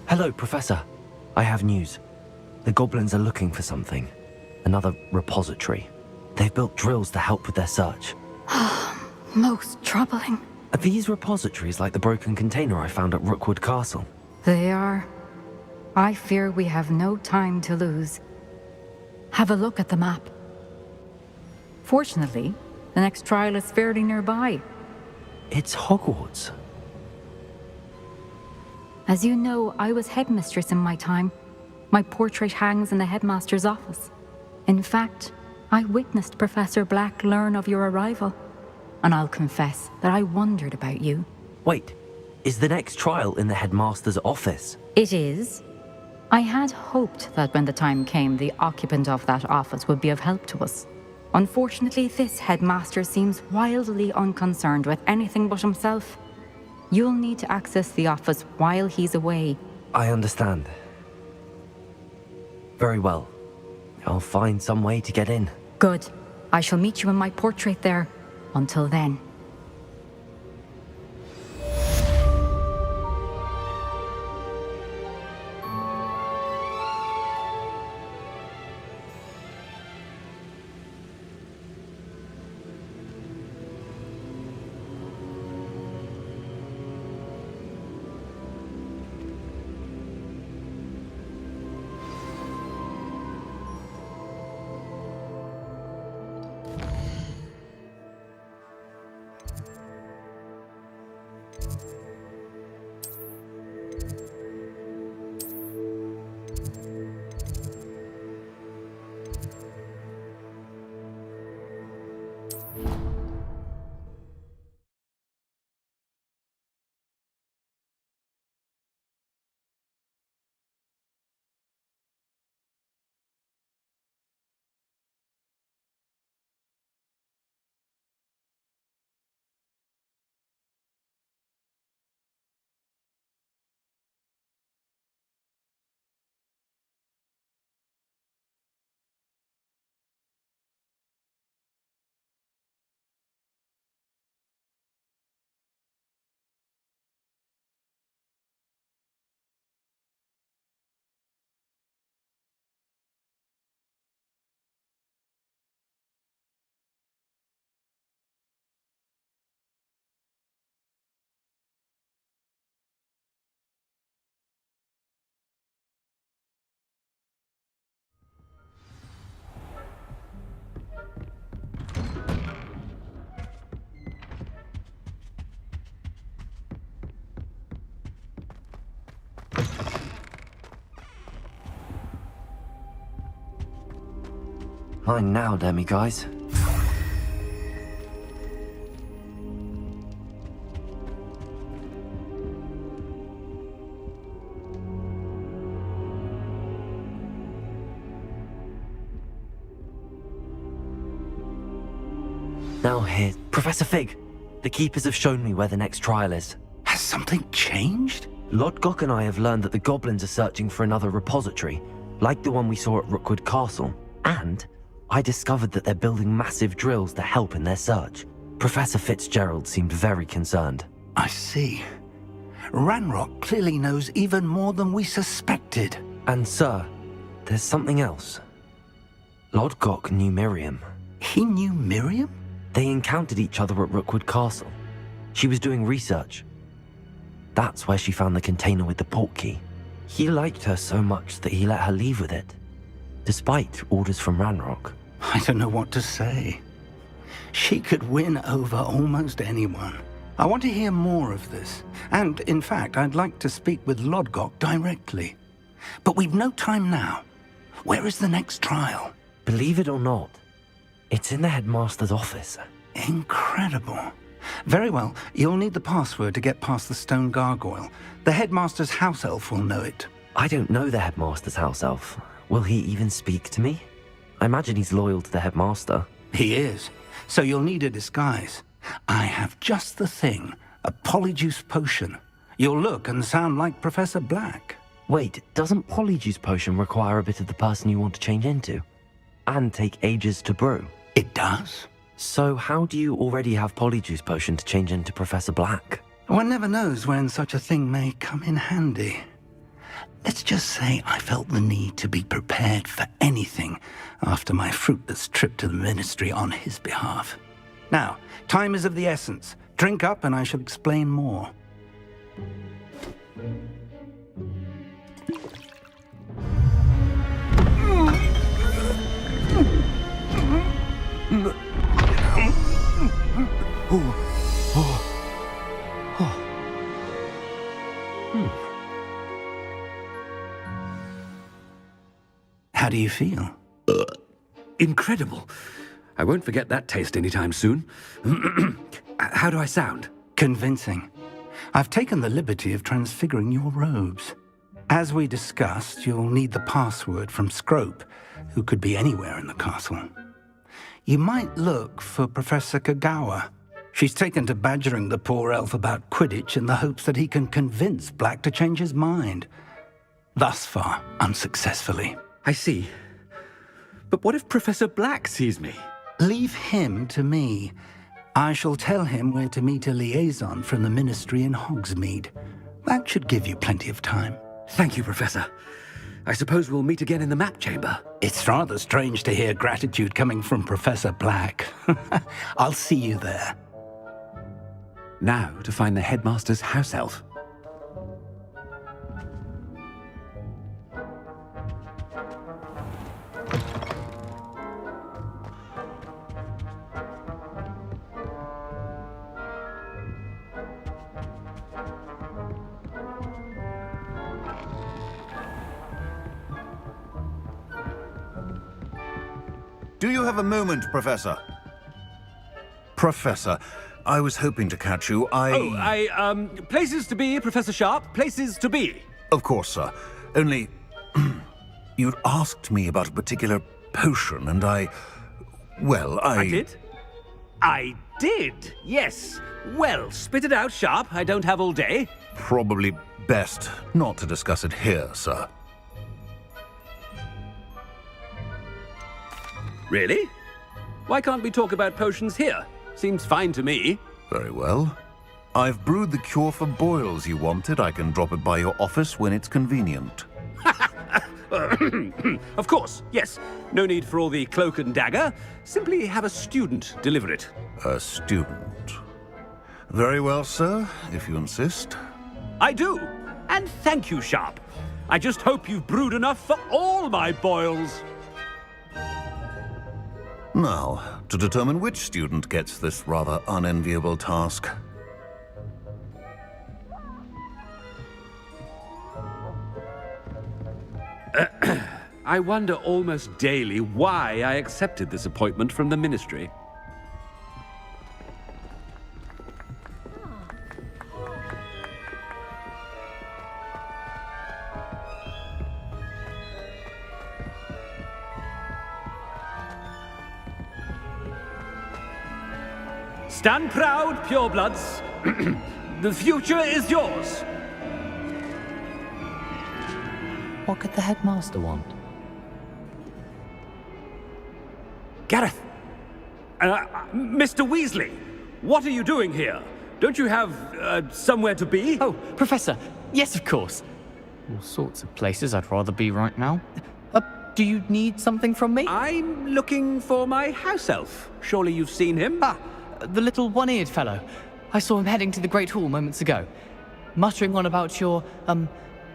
Hello, Professor. I have news. The goblins are looking for something. Another repository. They've built drills to help with their search. Most troubling. Are these repositories like the broken container I found at Rookwood Castle? They are. I fear we have no time to lose. Have a look at the map. Fortunately, the next trial is fairly nearby. It's Hogwarts. As you know, I was headmistress in my time. My portrait hangs in the headmaster's office. In fact, I witnessed Professor Black learn of your arrival. And I'll confess that I wondered about you. Wait, is the next trial in the headmaster's office? It is. I had hoped that when the time came, the occupant of that office would be of help to us. Unfortunately, this headmaster seems wildly unconcerned with anything but himself. You'll need to access the office while he's away. I understand. Very well. I'll find some way to get in. Good. I shall meet you in my portrait there. Until then. Mine now, demi-guys. Now here, Professor Fig. The Keepers have shown me where the next trial is. Has something changed? Lodgok and I have learned that the goblins are searching for another repository, like the one we saw at Rookwood Castle. And I discovered that they're building massive drills to help in their search. Professor Fitzgerald seemed very concerned. I see. Ranrock clearly knows even more than we suspected. And sir, there's something else. Lodgok knew Miriam. He knew Miriam? They encountered each other at Rookwood Castle. She was doing research. That's where she found the container with the portkey. He liked her so much that he let her leave with it, despite orders from Ranrock. I don't know what to say. She could win over almost anyone. I want to hear more of this. And, in fact, I'd like to speak with Lodgok directly. But we've no time now. Where is the next trial? Believe it or not, it's in the headmaster's office. Incredible. Very well, you'll need the password to get past the stone gargoyle. The headmaster's house elf will know it. I don't know the headmaster's house elf. Will he even speak to me? I imagine he's loyal to the headmaster. He is. So you'll need a disguise. I have just the thing. A polyjuice potion. You'll look and sound like Professor Black. Wait, doesn't polyjuice potion require a bit of the person you want to change into? And take ages to brew? It does. So how do you already have Polyjuice Potion to change into Professor Black? One never knows when such a thing may come in handy. Let's just say I felt the need to be prepared for anything after my fruitless trip to the Ministry on his behalf. Now, time is of the essence. Drink up and I shall explain more. How do you feel? Incredible. I won't forget that taste anytime soon. How do I sound? Convincing. I've taken the liberty of transfiguring your robes. As we discussed, you'll need the password from Scrope, who could be anywhere in the castle. You might look for Professor Kagawa. She's taken to badgering the poor elf about Quidditch in the hopes that he can convince Black to change his mind. Thus far, unsuccessfully. I see. But what if Professor Black sees me? Leave him to me. I shall tell him where to meet a liaison from the Ministry in Hogsmeade. That should give you plenty of time. Thank you, Professor. I suppose we'll meet again in the map chamber. It's rather strange to hear gratitude coming from Professor Black. I'll see you there. Now to find the headmaster's house elf. Do you have a moment, Professor? Professor, I was hoping to catch you. Places to be, Professor Sharp. Places to be. Of course, sir. Only, you'd asked me about a particular potion, and I did? I did, yes. Well, spit it out, Sharp. I don't have all day. Probably best not to discuss it here, sir. Really? Why can't we talk about potions here? Seems fine to me. Very well. I've brewed the cure for boils you wanted. I can drop it by your office when it's convenient. Of course, yes. No need for all the cloak and dagger. Simply have a student deliver it. A student? Very well, sir, if you insist. I do. And thank you, Sharp. I just hope you've brewed enough for all my boils. Now, to determine which student gets this rather unenviable task. I wonder almost daily why I accepted this appointment from the Ministry. Stand proud, purebloods. The future is yours. What could the headmaster want? Gareth! Mr. Weasley, what are you doing here? Don't you have somewhere to be? Oh, Professor, yes, of course. All sorts of places I'd rather be right now. Do you need something from me? I'm looking for my house elf. Surely you've seen him? Ah, the little one-eared fellow. I saw him heading to the Great Hall moments ago, muttering on about your,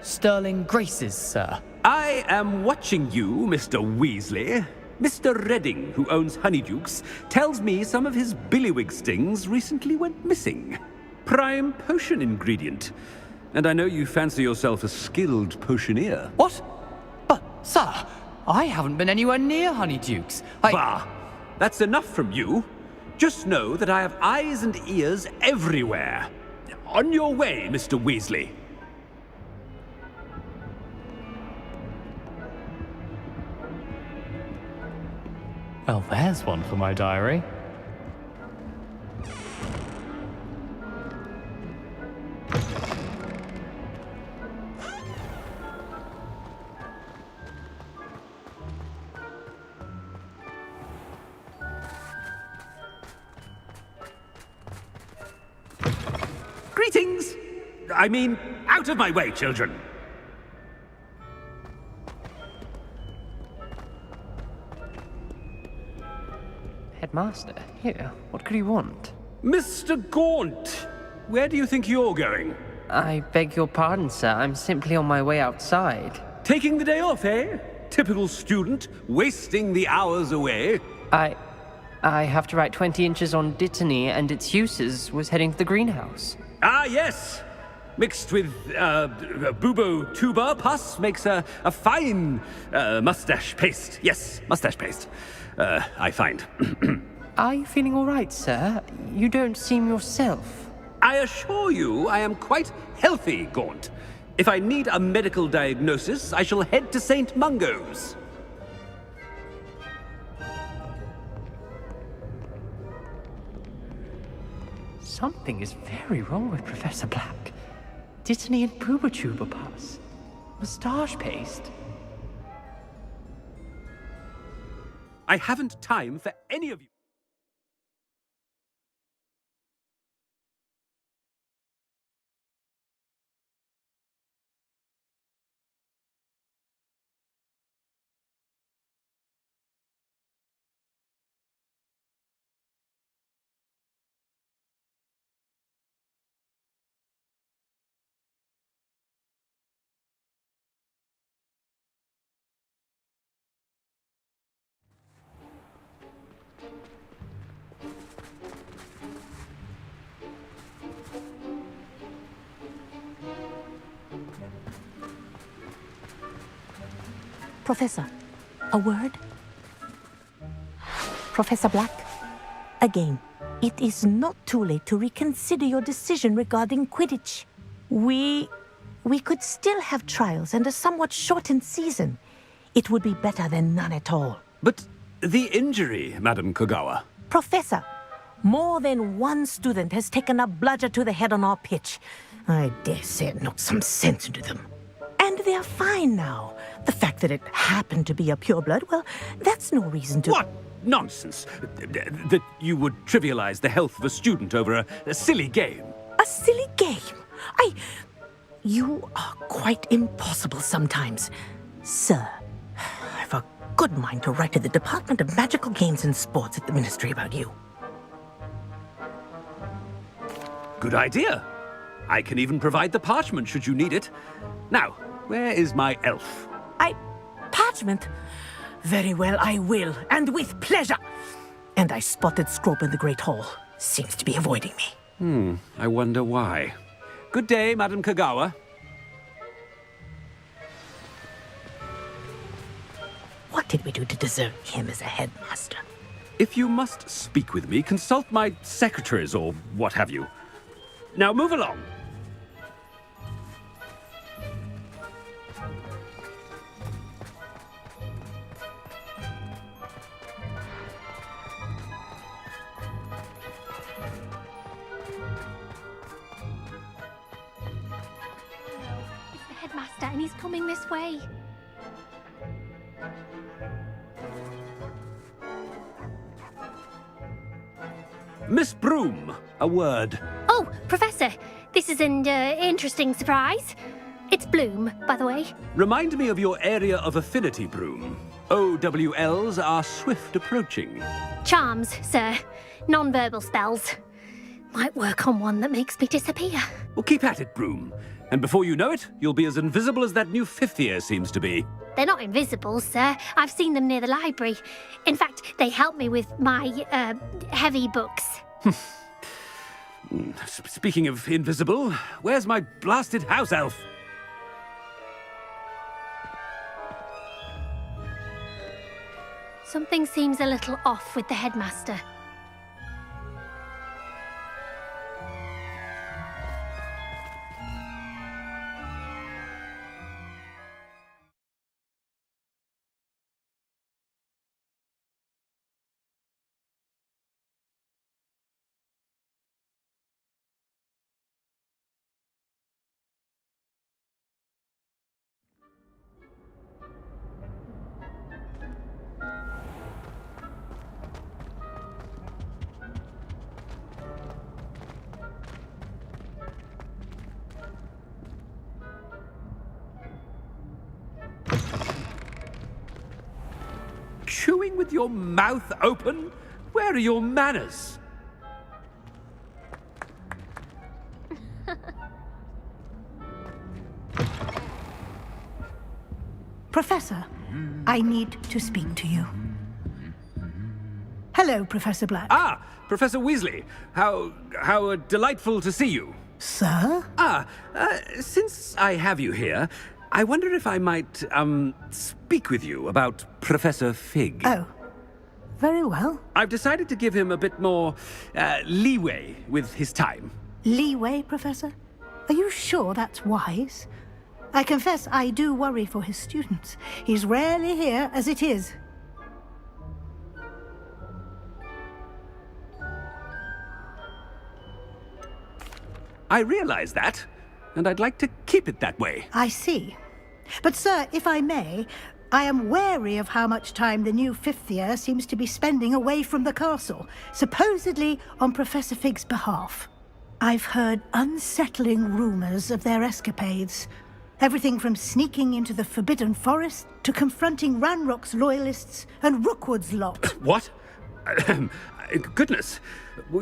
sterling graces, sir. I am watching you, Mr. Weasley. Mr. Redding, who owns Honeydukes, tells me some of his billywig stings recently went missing. Prime potion ingredient. And I know you fancy yourself a skilled potioneer. What? But, sir, I haven't been anywhere near Honeydukes. Bah! That's enough from you. Just know that I have eyes and ears everywhere. On your way, Mr. Weasley. Well, there's one for my diary. Greetings! I mean, out of my way, children! Headmaster, here, what could you want? Mr. Gaunt! Where do you think you're going? I beg your pardon, sir. I'm simply on my way outside. Taking the day off, eh? Typical student, wasting the hours away. I have to write 20 inches on Dittany and its uses. Was heading to the greenhouse. Ah, yes! Mixed with, bubo tuber pus makes a fine, mustache paste. Yes, mustache paste. I find. Are you feeling all right, sir? You don't seem yourself. I assure you I am quite healthy, Gaunt. If I need a medical diagnosis, I shall head to St. Mungo's. Something is very wrong with Professor Black. Dittany and Boobertuber pus. Moustache paste. I haven't time for any of you. Professor, a word? Professor Black, again, it is not too late to reconsider your decision regarding Quidditch. We could still have trials and a somewhat shortened season. It would be better than none at all. But the injury, Madam Kogawa. Professor, more than one student has taken a bludger to the head on our pitch. I dare say it knocked some sense into them. And they're fine now. The fact that it happened to be a pureblood, well, that's no reason to... What nonsense! That you would trivialize the health of a student over a silly game. A silly game? You are quite impossible sometimes. Sir, I've a good mind to write to the Department of Magical Games and Sports at the Ministry about you. Good idea. I can even provide the parchment should you need it. Now, where is my elf? Parchment? Very well, I will, and with pleasure. And I spotted Scrope in the Great Hall. Seems to be avoiding me. I wonder why. Good day, Madam Kogawa. What did we do to deserve him as a headmaster? If you must speak with me, consult my secretaries or what have you. Now move along. It's the headmaster and he's coming this way. Miss Broom, a word. Oh, Professor, this is an interesting surprise. It's Bloom, by the way. Remind me of your area of affinity, Broom. OWLs are swift approaching. Charms, sir. Non-verbal spells. Might work on one that makes me disappear. Well, keep at it, Broom. And before you know it, you'll be as invisible as that new fifth year seems to be. They're not invisible, sir. I've seen them near the library. In fact, they help me with my, heavy books. Speaking of invisible, where's my blasted house elf? Something seems a little off with the headmaster. chewing with your mouth open? Where are your manners? Professor, I need to speak to you. Hello, Professor Black. Ah, Professor Weasley. How delightful to see you. Sir? Since I have you here, I wonder if I might, speak with you about Professor Fig. Oh, very well. I've decided to give him a bit more, leeway with his time. Leeway, Professor? Are you sure that's wise? I confess I do worry for his students. He's rarely here as it is. I realize that, and I'd like to keep it that way. I see. But, sir, if I may, I am wary of how much time the new fifth year seems to be spending away from the castle, supposedly on Professor Fig's behalf. I've heard unsettling rumors of their escapades. Everything from sneaking into the Forbidden Forest to confronting Ranrock's loyalists and Rookwood's lot. What? Goodness.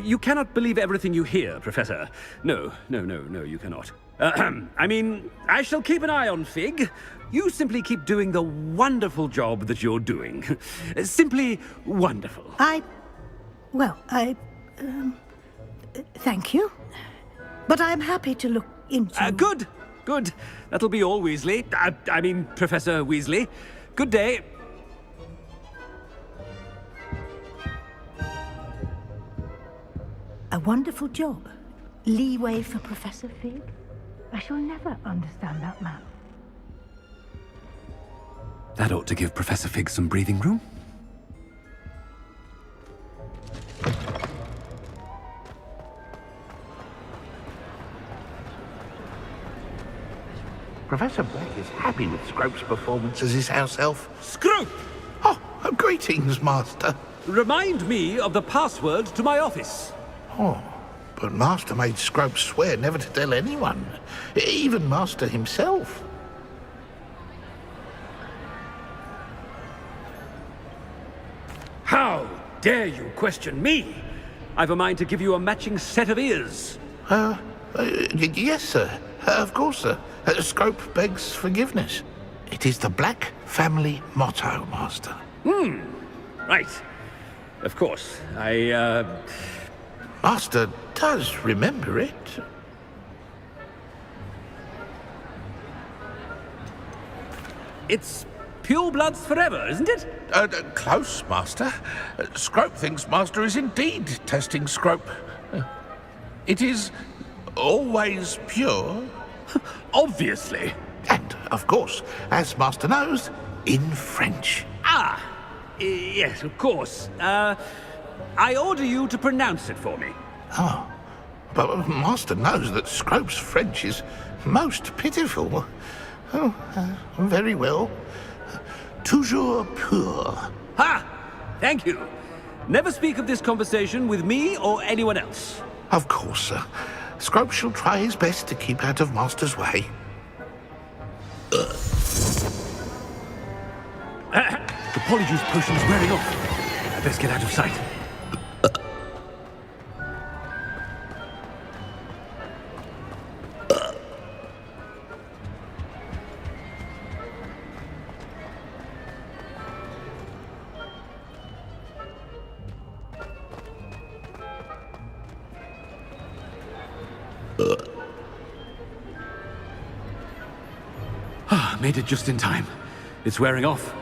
You cannot believe everything you hear, Professor. No, you cannot. I mean, I shall keep an eye on Fig. You simply keep doing the wonderful job that you're doing. Simply wonderful. Thank you. But I'm happy to look into... Good. That'll be all, Weasley. I mean, Professor Weasley. Good day. A wonderful job. Leeway for Professor Fig? I shall never understand that man. That ought to give Professor Fig some breathing room. Professor Black is happy with Scrope's performance as his house elf. Scrope! Oh, greetings, Master. Remind me of the password to my office. Oh, but Master made Scrope swear never to tell anyone, even Master himself. How dare you question me? I've a mind to give you a matching set of ears. Yes, sir. Of course, sir. Scrope begs forgiveness. It is the Black family motto, Master. Right. Of course. Master does remember it. It's pure bloods forever, isn't it? Close, Master. Scrope thinks Master is indeed testing Scrope. It is always pure. Obviously. And, of course, as Master knows, in French. Yes, of course. I order you to pronounce it for me. Oh, but Master knows that Scrope's French is most pitiful. Oh, very well. Toujours pur. Ha! Thank you. Never speak of this conversation with me or anyone else. Of course, sir. Scrope shall try his best to keep out of Master's way. The Polyjuice potion's wearing off. I best get out of sight. Made it just in time. It's wearing off.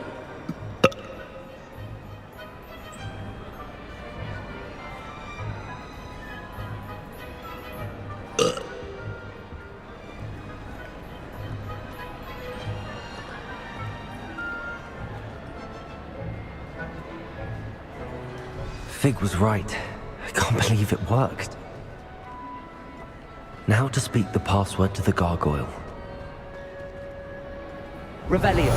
Fig was right. I can't believe it worked. Now to speak the password to the gargoyle. Revelio.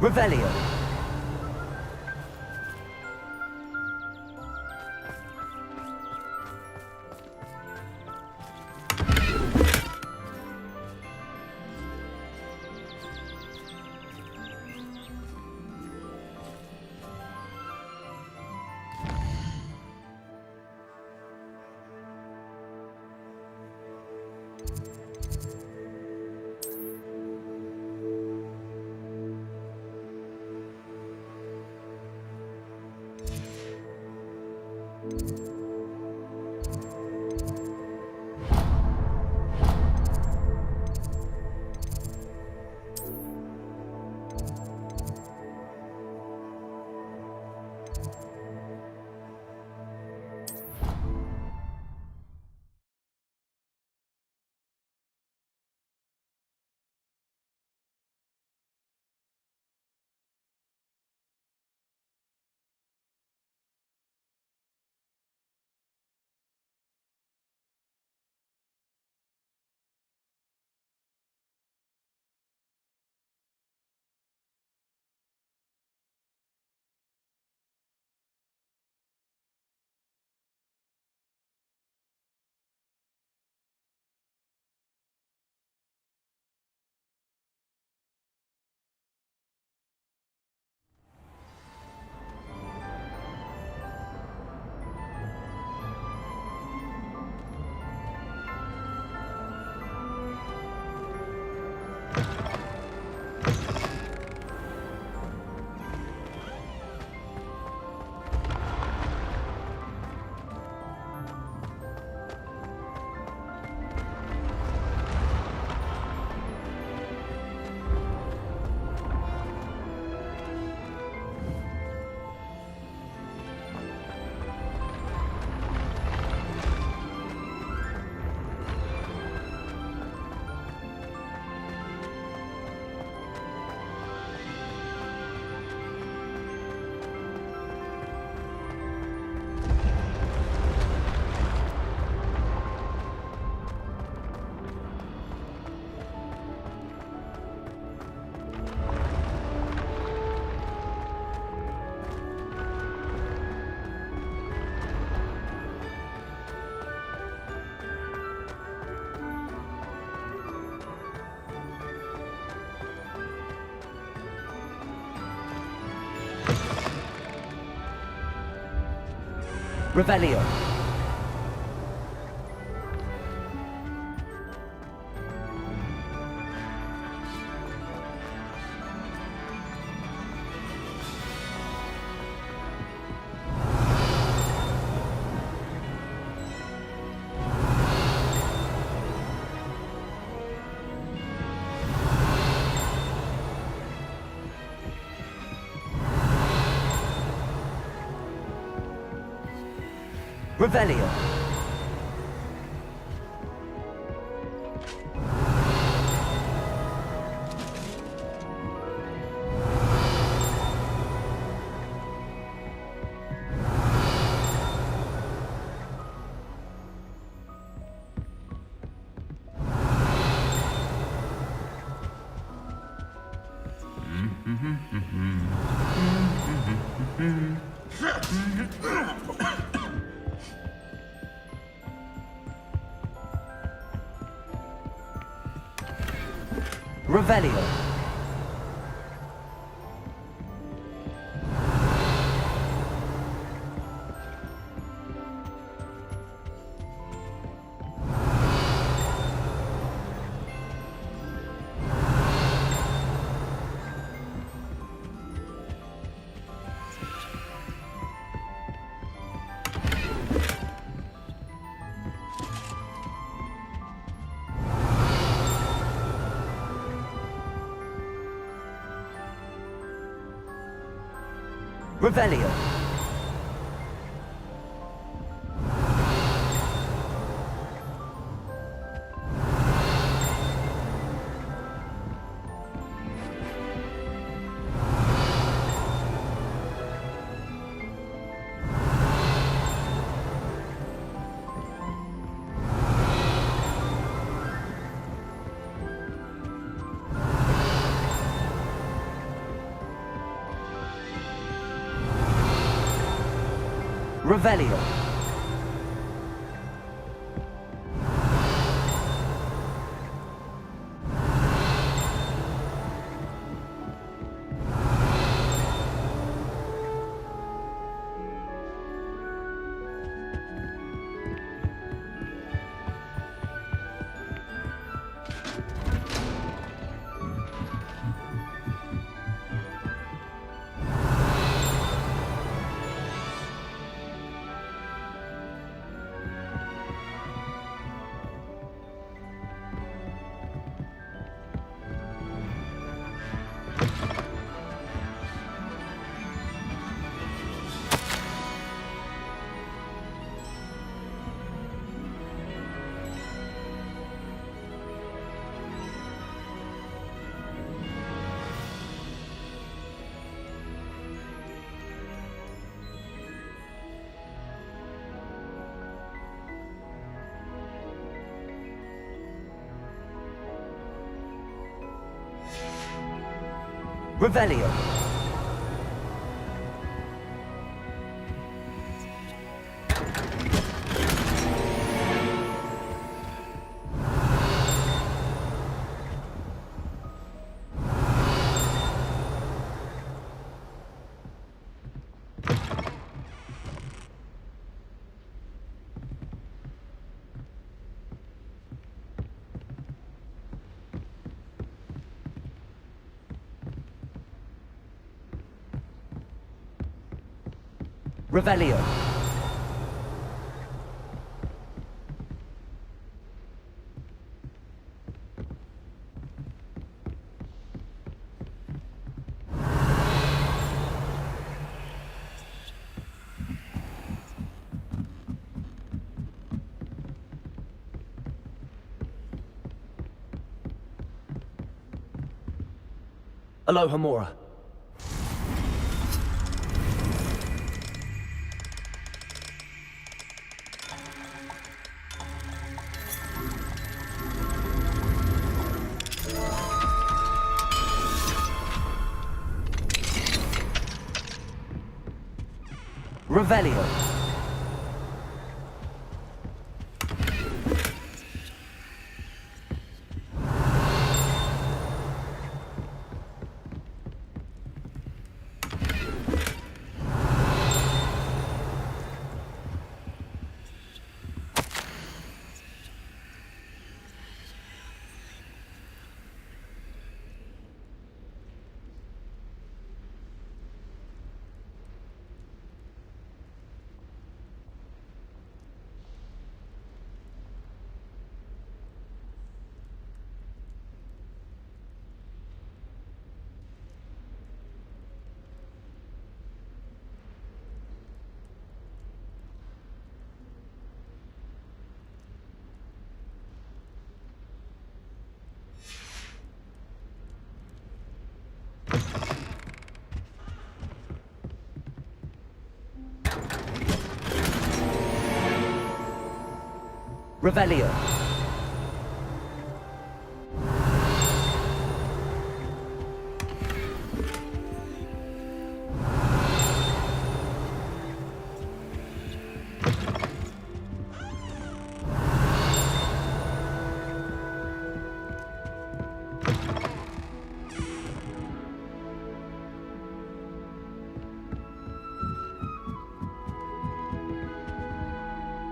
Revelio. Revelio. Revelio. Revelio. Revelio. Revelio. Revelio. Revelio. Aloha Mora. Revelio. Revelio.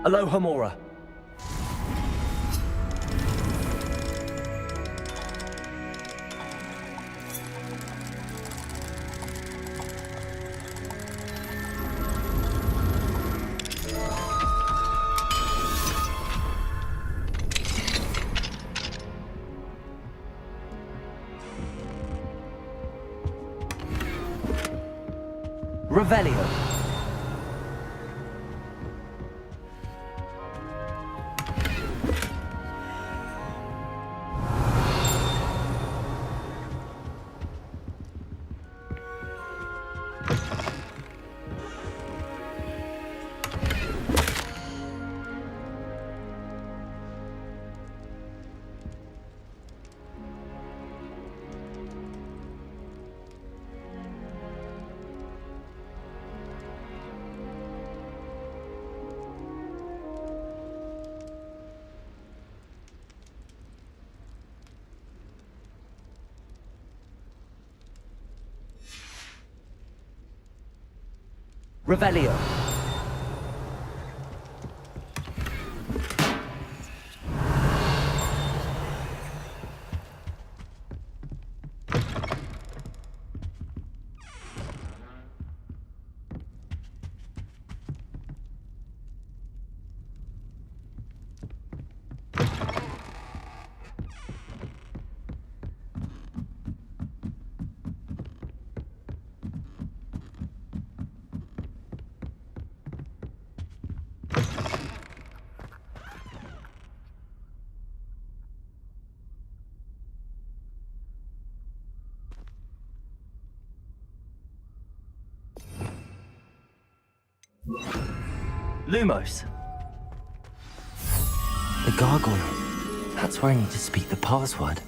Aloha Mora. Revelio. Revelio. Lumos. The gargoyle. That's where I need to speak the password.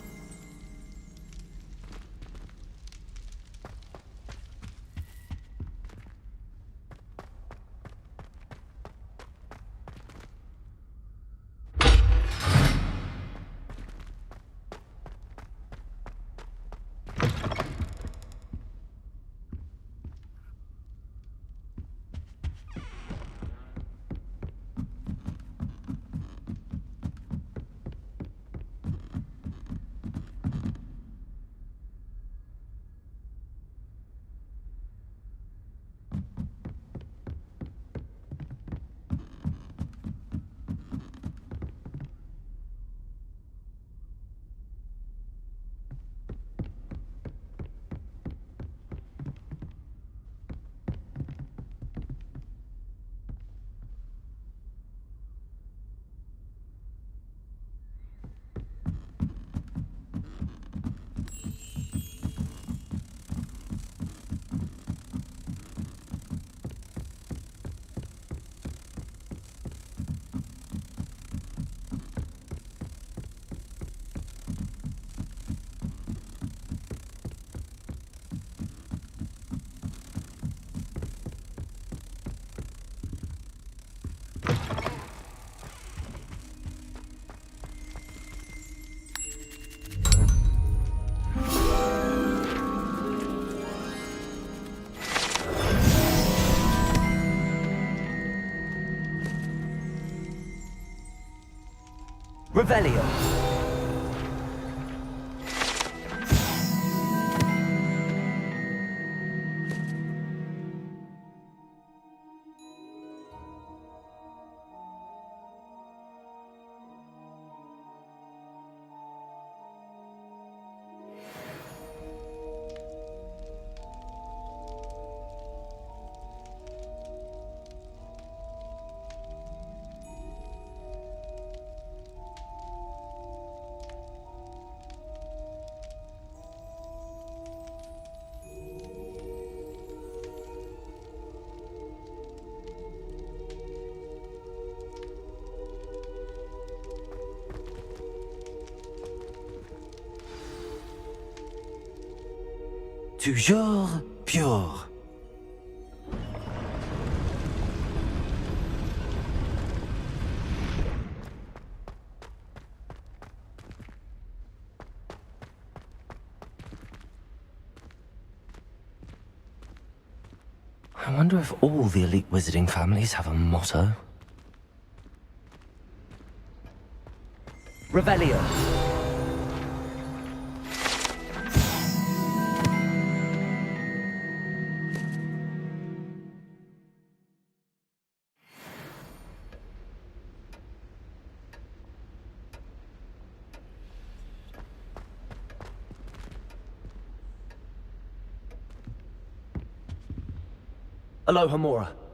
Revelio. Toujours pure. I wonder if all the elite wizarding families have a motto. Revelio. Aloha Mora.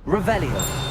Revelio.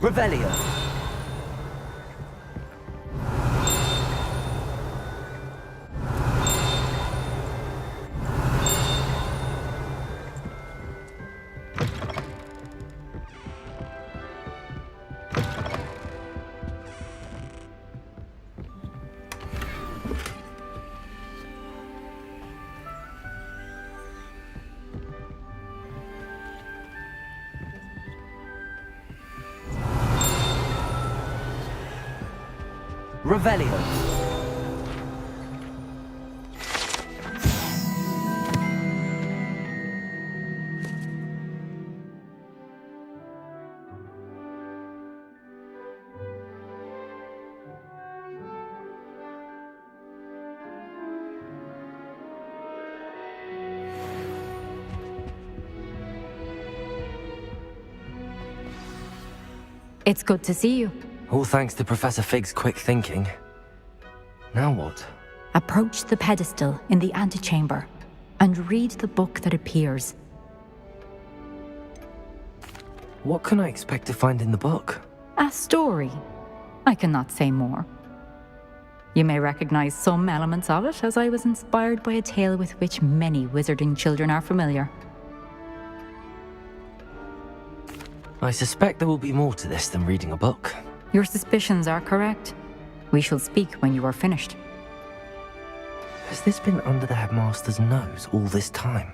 Revelio. Revelio. It's good to see you. All thanks to Professor Fig's quick thinking. Now what? Approach the pedestal in the antechamber and read the book that appears. What can I expect to find in the book? A story. I cannot say more. You may recognize some elements of it, as I was inspired by a tale with which many wizarding children are familiar. I suspect there will be more to this than reading a book. Your suspicions are correct. We shall speak when you are finished. Has this been under the headmaster's nose all this time?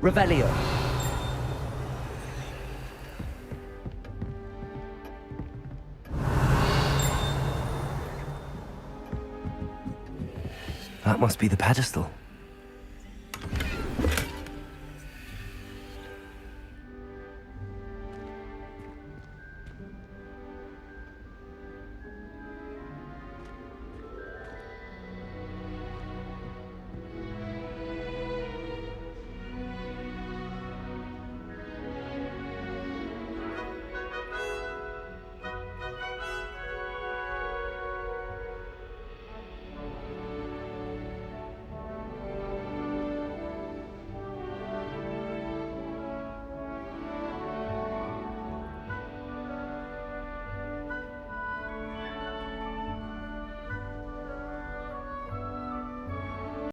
Revelio. That must be the pedestal.